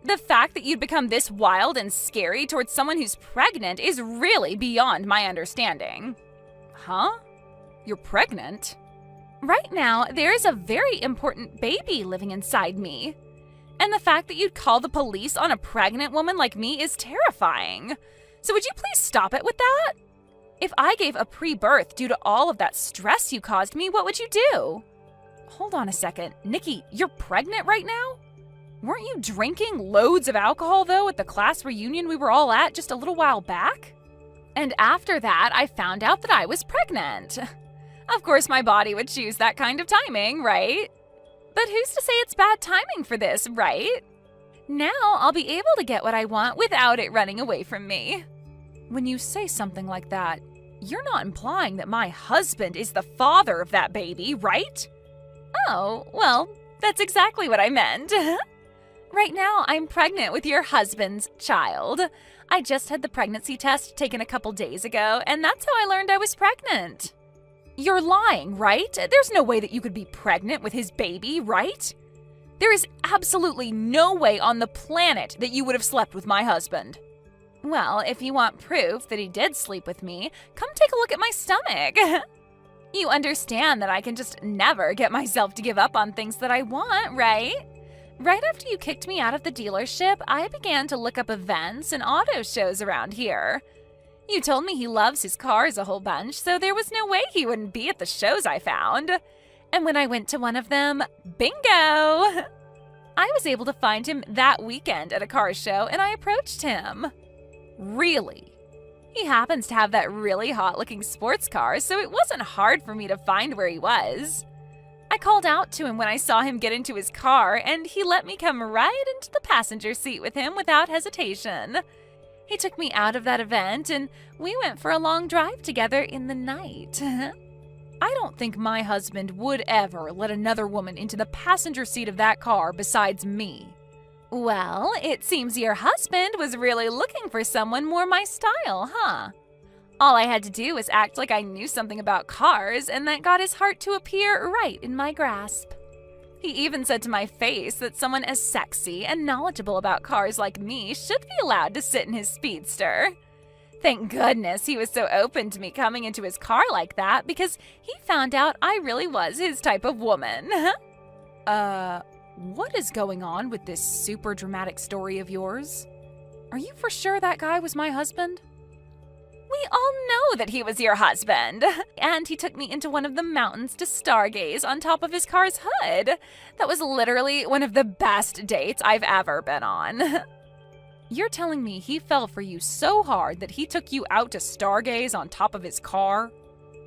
The fact that you'd become this wild and scary towards someone who's pregnant is really beyond my understanding. Huh? You're pregnant? Right now, there is a very important baby living inside me. And the fact that you'd call the police on a pregnant woman like me is terrifying. So would you please stop it with that? If I gave a pre-birth due to all of that stress you caused me, what would you do? Hold on a second. Nikki, you're pregnant right now? Weren't you drinking loads of alcohol, though, at the class reunion we were all at just a little while back? And after that, I found out that I was pregnant. Of course, my body would choose that kind of timing, right? But who's to say it's bad timing for this, right? Now I'll be able to get what I want without it running away from me. When you say something like that, you're not implying that my husband is the father of that baby, right? Oh, well, that's exactly what I meant. Right now, I'm pregnant with your husband's child. I just had the pregnancy test taken a couple days ago, and that's how I learned I was pregnant. You're lying, right? There's no way that you could be pregnant with his baby, right? There is absolutely no way on the planet that you would have slept with my husband. Well, if you want proof that he did sleep with me, come take a look at my stomach. You understand that I can just never get myself to give up on things that I want, right? Right after you kicked me out of the dealership, I began to look up events and auto shows around here. You told me he loves his cars a whole bunch, so there was no way he wouldn't be at the shows I found. And when I went to one of them, bingo! I was able to find him that weekend at a car show, and I approached him. Really? He happens to have that really hot-looking sports car, so it wasn't hard for me to find where he was. I called out to him when I saw him get into his car, and he let me come right into the passenger seat with him without hesitation. He took me out of that event, and we went for a long drive together in the night. I don't think my husband would ever let another woman into the passenger seat of that car besides me. Well, it seems your husband was really looking for someone more my style, huh? All I had to do was act like I knew something about cars, and that got his heart to appear right in my grasp. He even said to my face that someone as sexy and knowledgeable about cars like me should be allowed to sit in his speedster. Thank goodness he was so open to me coming into his car like that, because he found out I really was his type of woman. What is going on with this super dramatic story of yours? Are you for sure that guy was my husband? We all know that he was your husband. And he took me into one of the mountains to stargaze on top of his car's hood. That was literally one of the best dates I've ever been on. You're telling me he fell for you so hard that he took you out to stargaze on top of his car?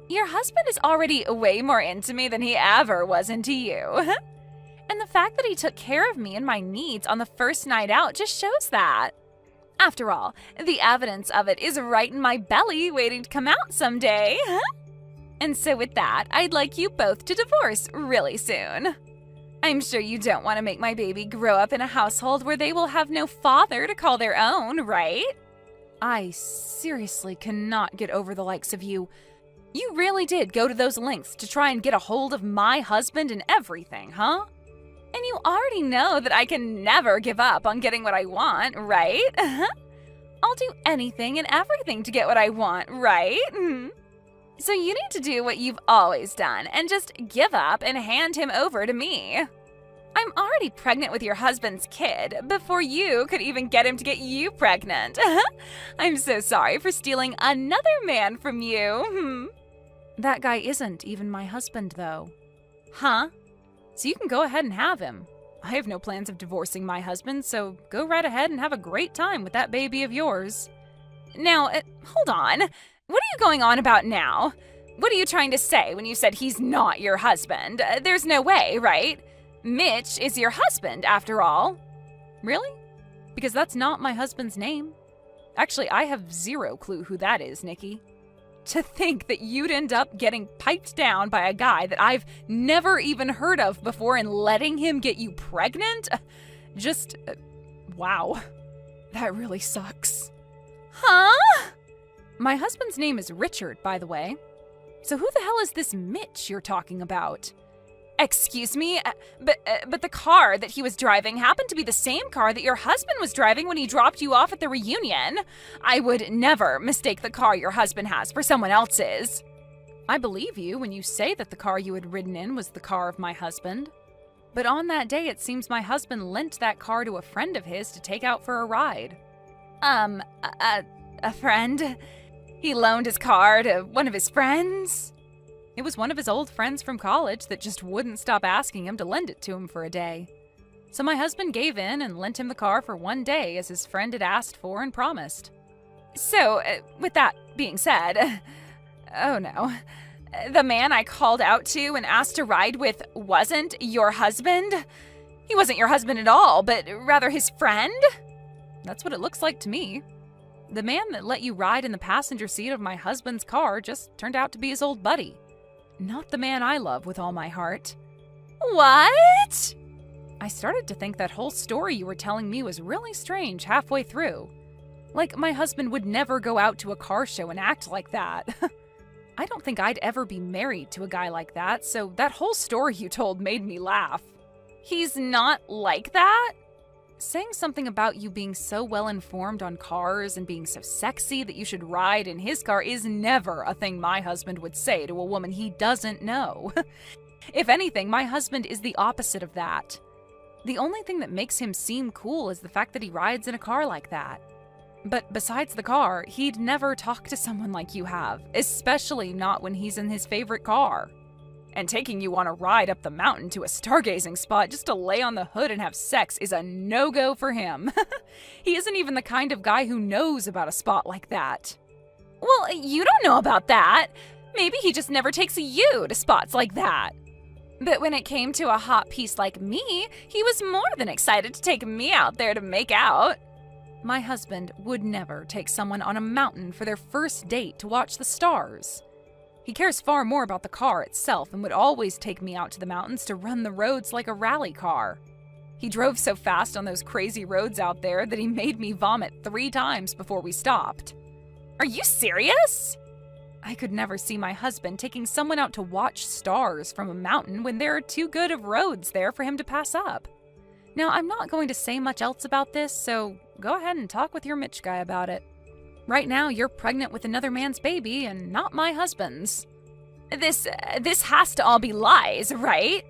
Your husband is already way more into me than he ever was into you. And the fact that he took care of me and my needs on the first night out just shows that. After all, the evidence of it is right in my belly waiting to come out someday. And so with that, I'd like you both to divorce really soon. I'm sure you don't want to make my baby grow up in a household where they will have no father to call their own, right? I seriously cannot get over the likes of you. You really did go to those lengths to try and get a hold of my husband and everything, huh? And you already know that I can never give up on getting what I want, right? I'll do anything and everything to get what I want, right? So you need to do what you've always done and just give up and hand him over to me. I'm already pregnant with your husband's kid before you could even get him to get you pregnant. I'm so sorry for stealing another man from you. That guy isn't even my husband, though. Huh? So you can go ahead and have him. I have no plans of divorcing my husband, so go right ahead and have a great time with that baby of yours. Now, hold on. What are you going on about now? What are you trying to say when you said he's not your husband? There's no way, right? Mitch is your husband, after all. Really? Because that's not my husband's name. Actually, I have zero clue who that is, Nikki. To think that you'd end up getting piped down by a guy that I've never even heard of before and letting him get you pregnant? Wow. That really sucks. Huh? My husband's name is Richard, by the way. So who the hell is this Mitch you're talking about? Excuse me, but the car that he was driving happened to be the same car that your husband was driving when he dropped you off at the reunion. I would never mistake the car your husband has for someone else's. I believe you when you say that the car you had ridden in was the car of my husband. But on that day, it seems my husband lent that car to a friend of his to take out for a ride. A friend? He loaned his car to one of his friends? It was one of his old friends from college that just wouldn't stop asking him to lend it to him for a day. So my husband gave in and lent him the car for one day as his friend had asked for and promised. So, with that being said, oh no, the man I called out to and asked to ride with wasn't your husband? He wasn't your husband at all, but rather his friend? That's what it looks like to me. The man that let you ride in the passenger seat of my husband's car just turned out to be his old buddy. Not the man I love with all my heart. What? I started to think that whole story you were telling me was really strange halfway through. Like my husband would never go out to a car show and act like that. I don't think I'd ever be married to a guy like that, so that whole story you told made me laugh. He's not like that? Saying something about you being so well informed on cars and being so sexy that you should ride in his car is never a thing my husband would say to a woman he doesn't know. If anything, my husband is the opposite of that. The only thing that makes him seem cool is the fact that he rides in a car like that. But besides the car, he'd never talk to someone like you have, especially not when he's in his favorite car. And taking you on a ride up the mountain to a stargazing spot just to lay on the hood and have sex is a no-go for him. He isn't even the kind of guy who knows about a spot like that. Well, you don't know about that. Maybe he just never takes you to spots like that. But when it came to a hot piece like me, he was more than excited to take me out there to make out. My husband would never take someone on a mountain for their first date to watch the stars. He cares far more about the car itself and would always take me out to the mountains to run the roads like a rally car. He drove so fast on those crazy roads out there that he made me vomit 3 times before we stopped. Are you serious? I could never see my husband taking someone out to watch stars from a mountain when there are too good of roads there for him to pass up. Now, I'm not going to say much else about this, so go ahead and talk with your Mitch guy about it. Right now, you're pregnant with another man's baby and not my husband's. This has to all be lies, right?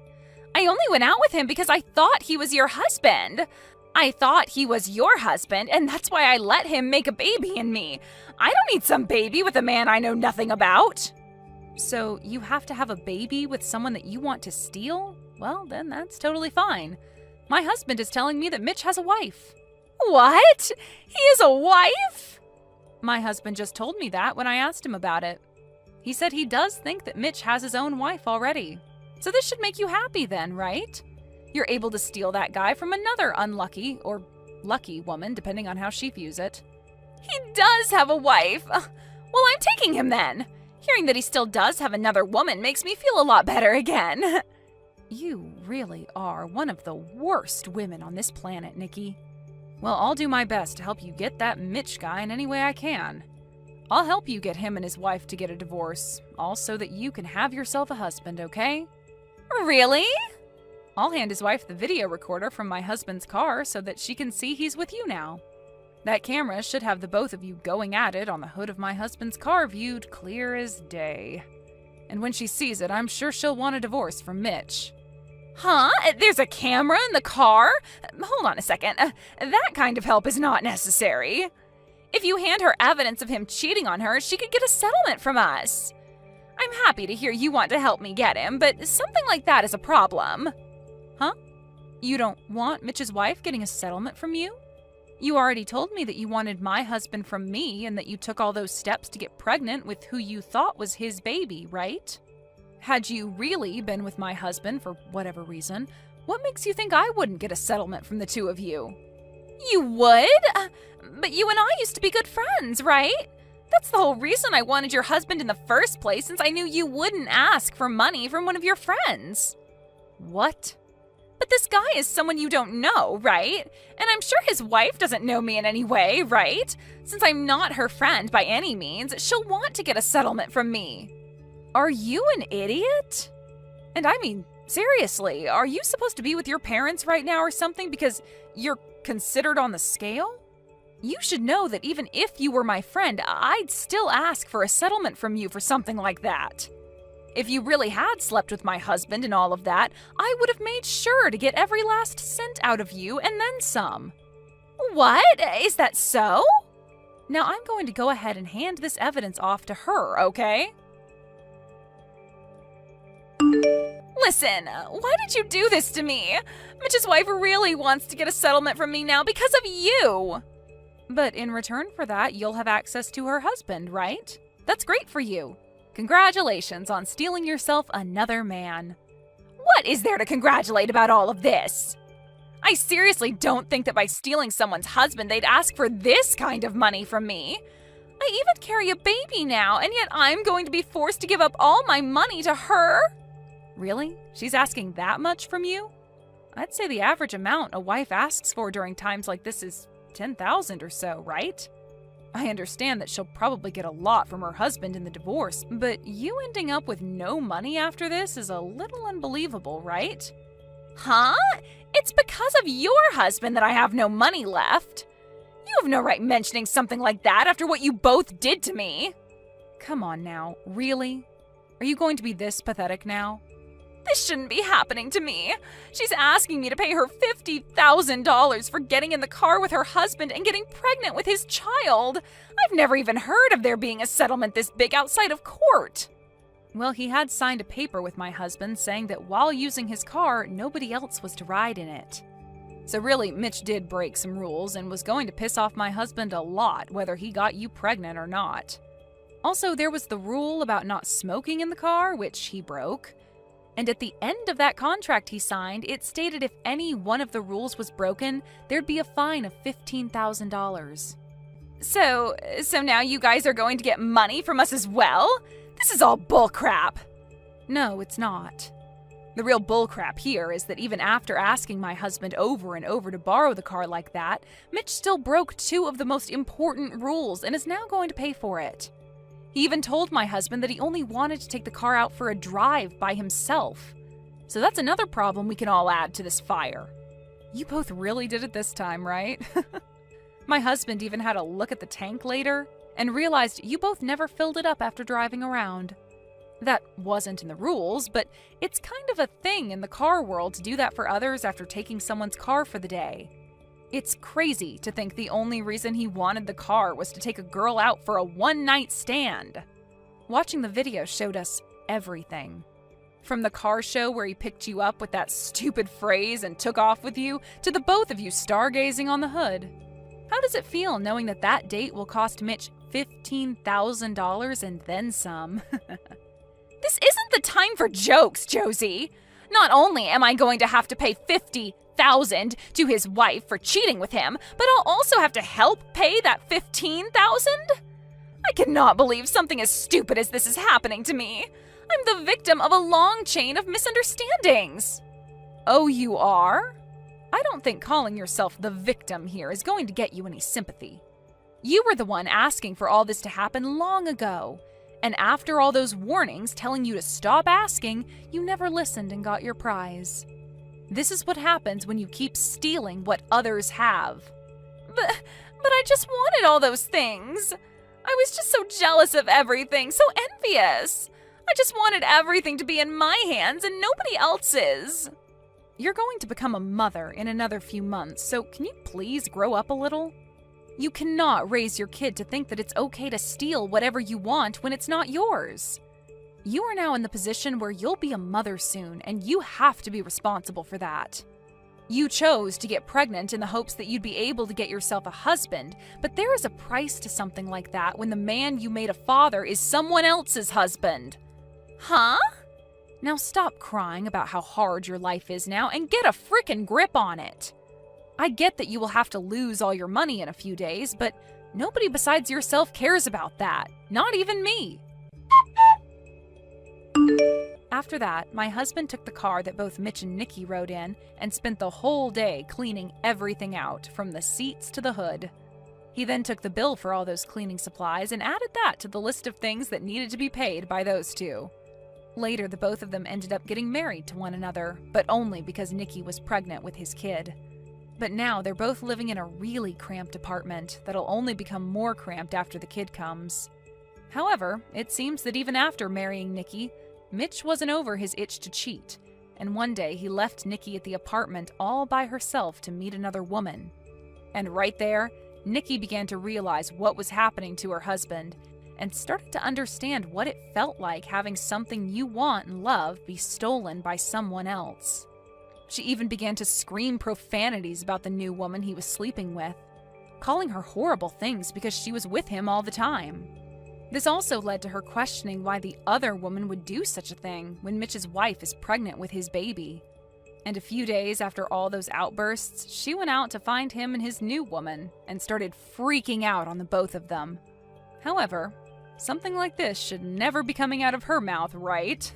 I only went out with him because I thought he was your husband. I thought he was your husband, and that's why I let him make a baby in me. I don't need some baby with a man I know nothing about. So you have to have a baby with someone that you want to steal? Well, then that's totally fine. My husband is telling me that Mitch has a wife. What? He has a wife? My husband just told me that when I asked him about it. He said he does think that Mitch has his own wife already. So this should make you happy then, right? You're able to steal that guy from another unlucky or lucky woman, depending on how she views it. He does have a wife. Well, I'm taking him then. Hearing that he still does have another woman makes me feel a lot better again. You really are one of the worst women on this planet, Nikki. Well, I'll do my best to help you get that Mitch guy in any way I can. I'll help you get him and his wife to get a divorce, all so that you can have yourself a husband, okay? Really? I'll hand his wife the video recorder from my husband's car so that she can see he's with you now. That camera should have the both of you going at it on the hood of my husband's car viewed clear as day. And when she sees it, I'm sure she'll want a divorce from Mitch. Huh? There's a camera in the car? Hold on a second. That kind of help is not necessary. If you hand her evidence of him cheating on her, she could get a settlement from us. I'm happy to hear you want to help me get him, but something like that is a problem. Huh? You don't want Mitch's wife getting a settlement from you? You already told me that you wanted my husband from me and that you took all those steps to get pregnant with who you thought was his baby, right? Had you really been with my husband for whatever reason, what makes you think I wouldn't get a settlement from the two of you? You would? But you and I used to be good friends, right? That's the whole reason I wanted your husband in the first place, since I knew you wouldn't ask for money from one of your friends. What? But this guy is someone you don't know, right? And I'm sure his wife doesn't know me in any way, right? Since I'm not her friend by any means, she'll want to get a settlement from me. Are you an idiot? And I mean, seriously, are you supposed to be with your parents right now or something because you're considered on the scale? You should know that even if you were my friend, I'd still ask for a settlement from you for something like that. If you really had slept with my husband and all of that, I would have made sure to get every last cent out of you and then some. What? Is that so? Now I'm going to go ahead and hand this evidence off to her, okay? Listen, why did you do this to me? Mitch's wife really wants to get a settlement from me now because of you. But in return for that, you'll have access to her husband, right? That's great for you. Congratulations on stealing yourself another man. What is there to congratulate about all of this? I seriously don't think that by stealing someone's husband, they'd ask for this kind of money from me. I even carry a baby now, and yet I'm going to be forced to give up all my money to her? Really? She's asking that much from you? I'd say the average amount a wife asks for during times like this is $10,000 or so, right? I understand that she'll probably get a lot from her husband in the divorce, but you ending up with no money after this is a little unbelievable, right? Huh? It's because of your husband that I have no money left. You have no right mentioning something like that after what you both did to me. Come on now, really? Are you going to be this pathetic now? This shouldn't be happening to me. She's asking me to pay her $50,000 for getting in the car with her husband and getting pregnant with his child. I've never even heard of there being a settlement this big outside of court. Well, he had signed a paper with my husband saying that while using his car, nobody else was to ride in it. So really, Mitch did break some rules and was going to piss off my husband a lot, whether he got you pregnant or not. Also, there was the rule about not smoking in the car, which he broke. And at the end of that contract he signed, it stated if any one of the rules was broken, there'd be a fine of $15,000. So now you guys are going to get money from us as well? This is all bullcrap. No, it's not. The real bullcrap here is that even after asking my husband over and over to borrow the car like that, Mitch still broke two of the most important rules and is now going to pay for it. He even told my husband that he only wanted to take the car out for a drive by himself. So that's another problem we can all add to this fire. You both really did it this time, right? My husband even had a look at the tank later and realized you both never filled it up after driving around. That wasn't in the rules, but it's kind of a thing in the car world to do that for others after taking someone's car for the day. It's crazy to think the only reason he wanted the car was to take a girl out for a one-night stand. Watching the video showed us everything. From the car show where he picked you up with that stupid phrase and took off with you, to the both of you stargazing on the hood. How does it feel knowing that that date will cost Mitch $15,000 and then some? This isn't the time for jokes, Josie. Not only am I going to have to pay $50,000 to his wife for cheating with him, but I'll also have to help pay that $15,000? I cannot believe something as stupid as this is happening to me. I'm the victim of a long chain of misunderstandings. Oh, you are? I don't think calling yourself the victim here is going to get you any sympathy. You were the one asking for all this to happen long ago. And after all those warnings telling you to stop asking, you never listened and got your prize. This is what happens when you keep stealing what others have. But I just wanted all those things. I was just so jealous of everything, so envious. I just wanted everything to be in my hands and nobody else's. You're going to become a mother in another few months, so can you please grow up a little? You cannot raise your kid to think that it's okay to steal whatever you want when it's not yours. You are now in the position where you'll be a mother soon, and you have to be responsible for that. You chose to get pregnant in the hopes that you'd be able to get yourself a husband, but there is a price to something like that when the man you made a father is someone else's husband. Huh? Now stop crying about how hard your life is now and get a frickin' grip on it. I get that you will have to lose all your money in a few days, but nobody besides yourself cares about that. Not even me. After that, my husband took the car that both Mitch and Nikki rode in and spent the whole day cleaning everything out, from the seats to the hood. He then took the bill for all those cleaning supplies and added that to the list of things that needed to be paid by those two. Later, the both of them ended up getting married to one another, but only because Nikki was pregnant with his kid. But now they're both living in a really cramped apartment that'll only become more cramped after the kid comes. However, it seems that even after marrying Nikki, Mitch wasn't over his itch to cheat, and one day he left Nikki at the apartment all by herself to meet another woman. And right there, Nikki began to realize what was happening to her husband and started to understand what it felt like having something you want and love be stolen by someone else. She even began to scream profanities about the new woman he was sleeping with, calling her horrible things because she was with him all the time. This also led to her questioning why the other woman would do such a thing when Mitch's wife is pregnant with his baby. And a few days after all those outbursts, she went out to find him and his new woman and started freaking out on the both of them. However, something like this should never be coming out of her mouth, right?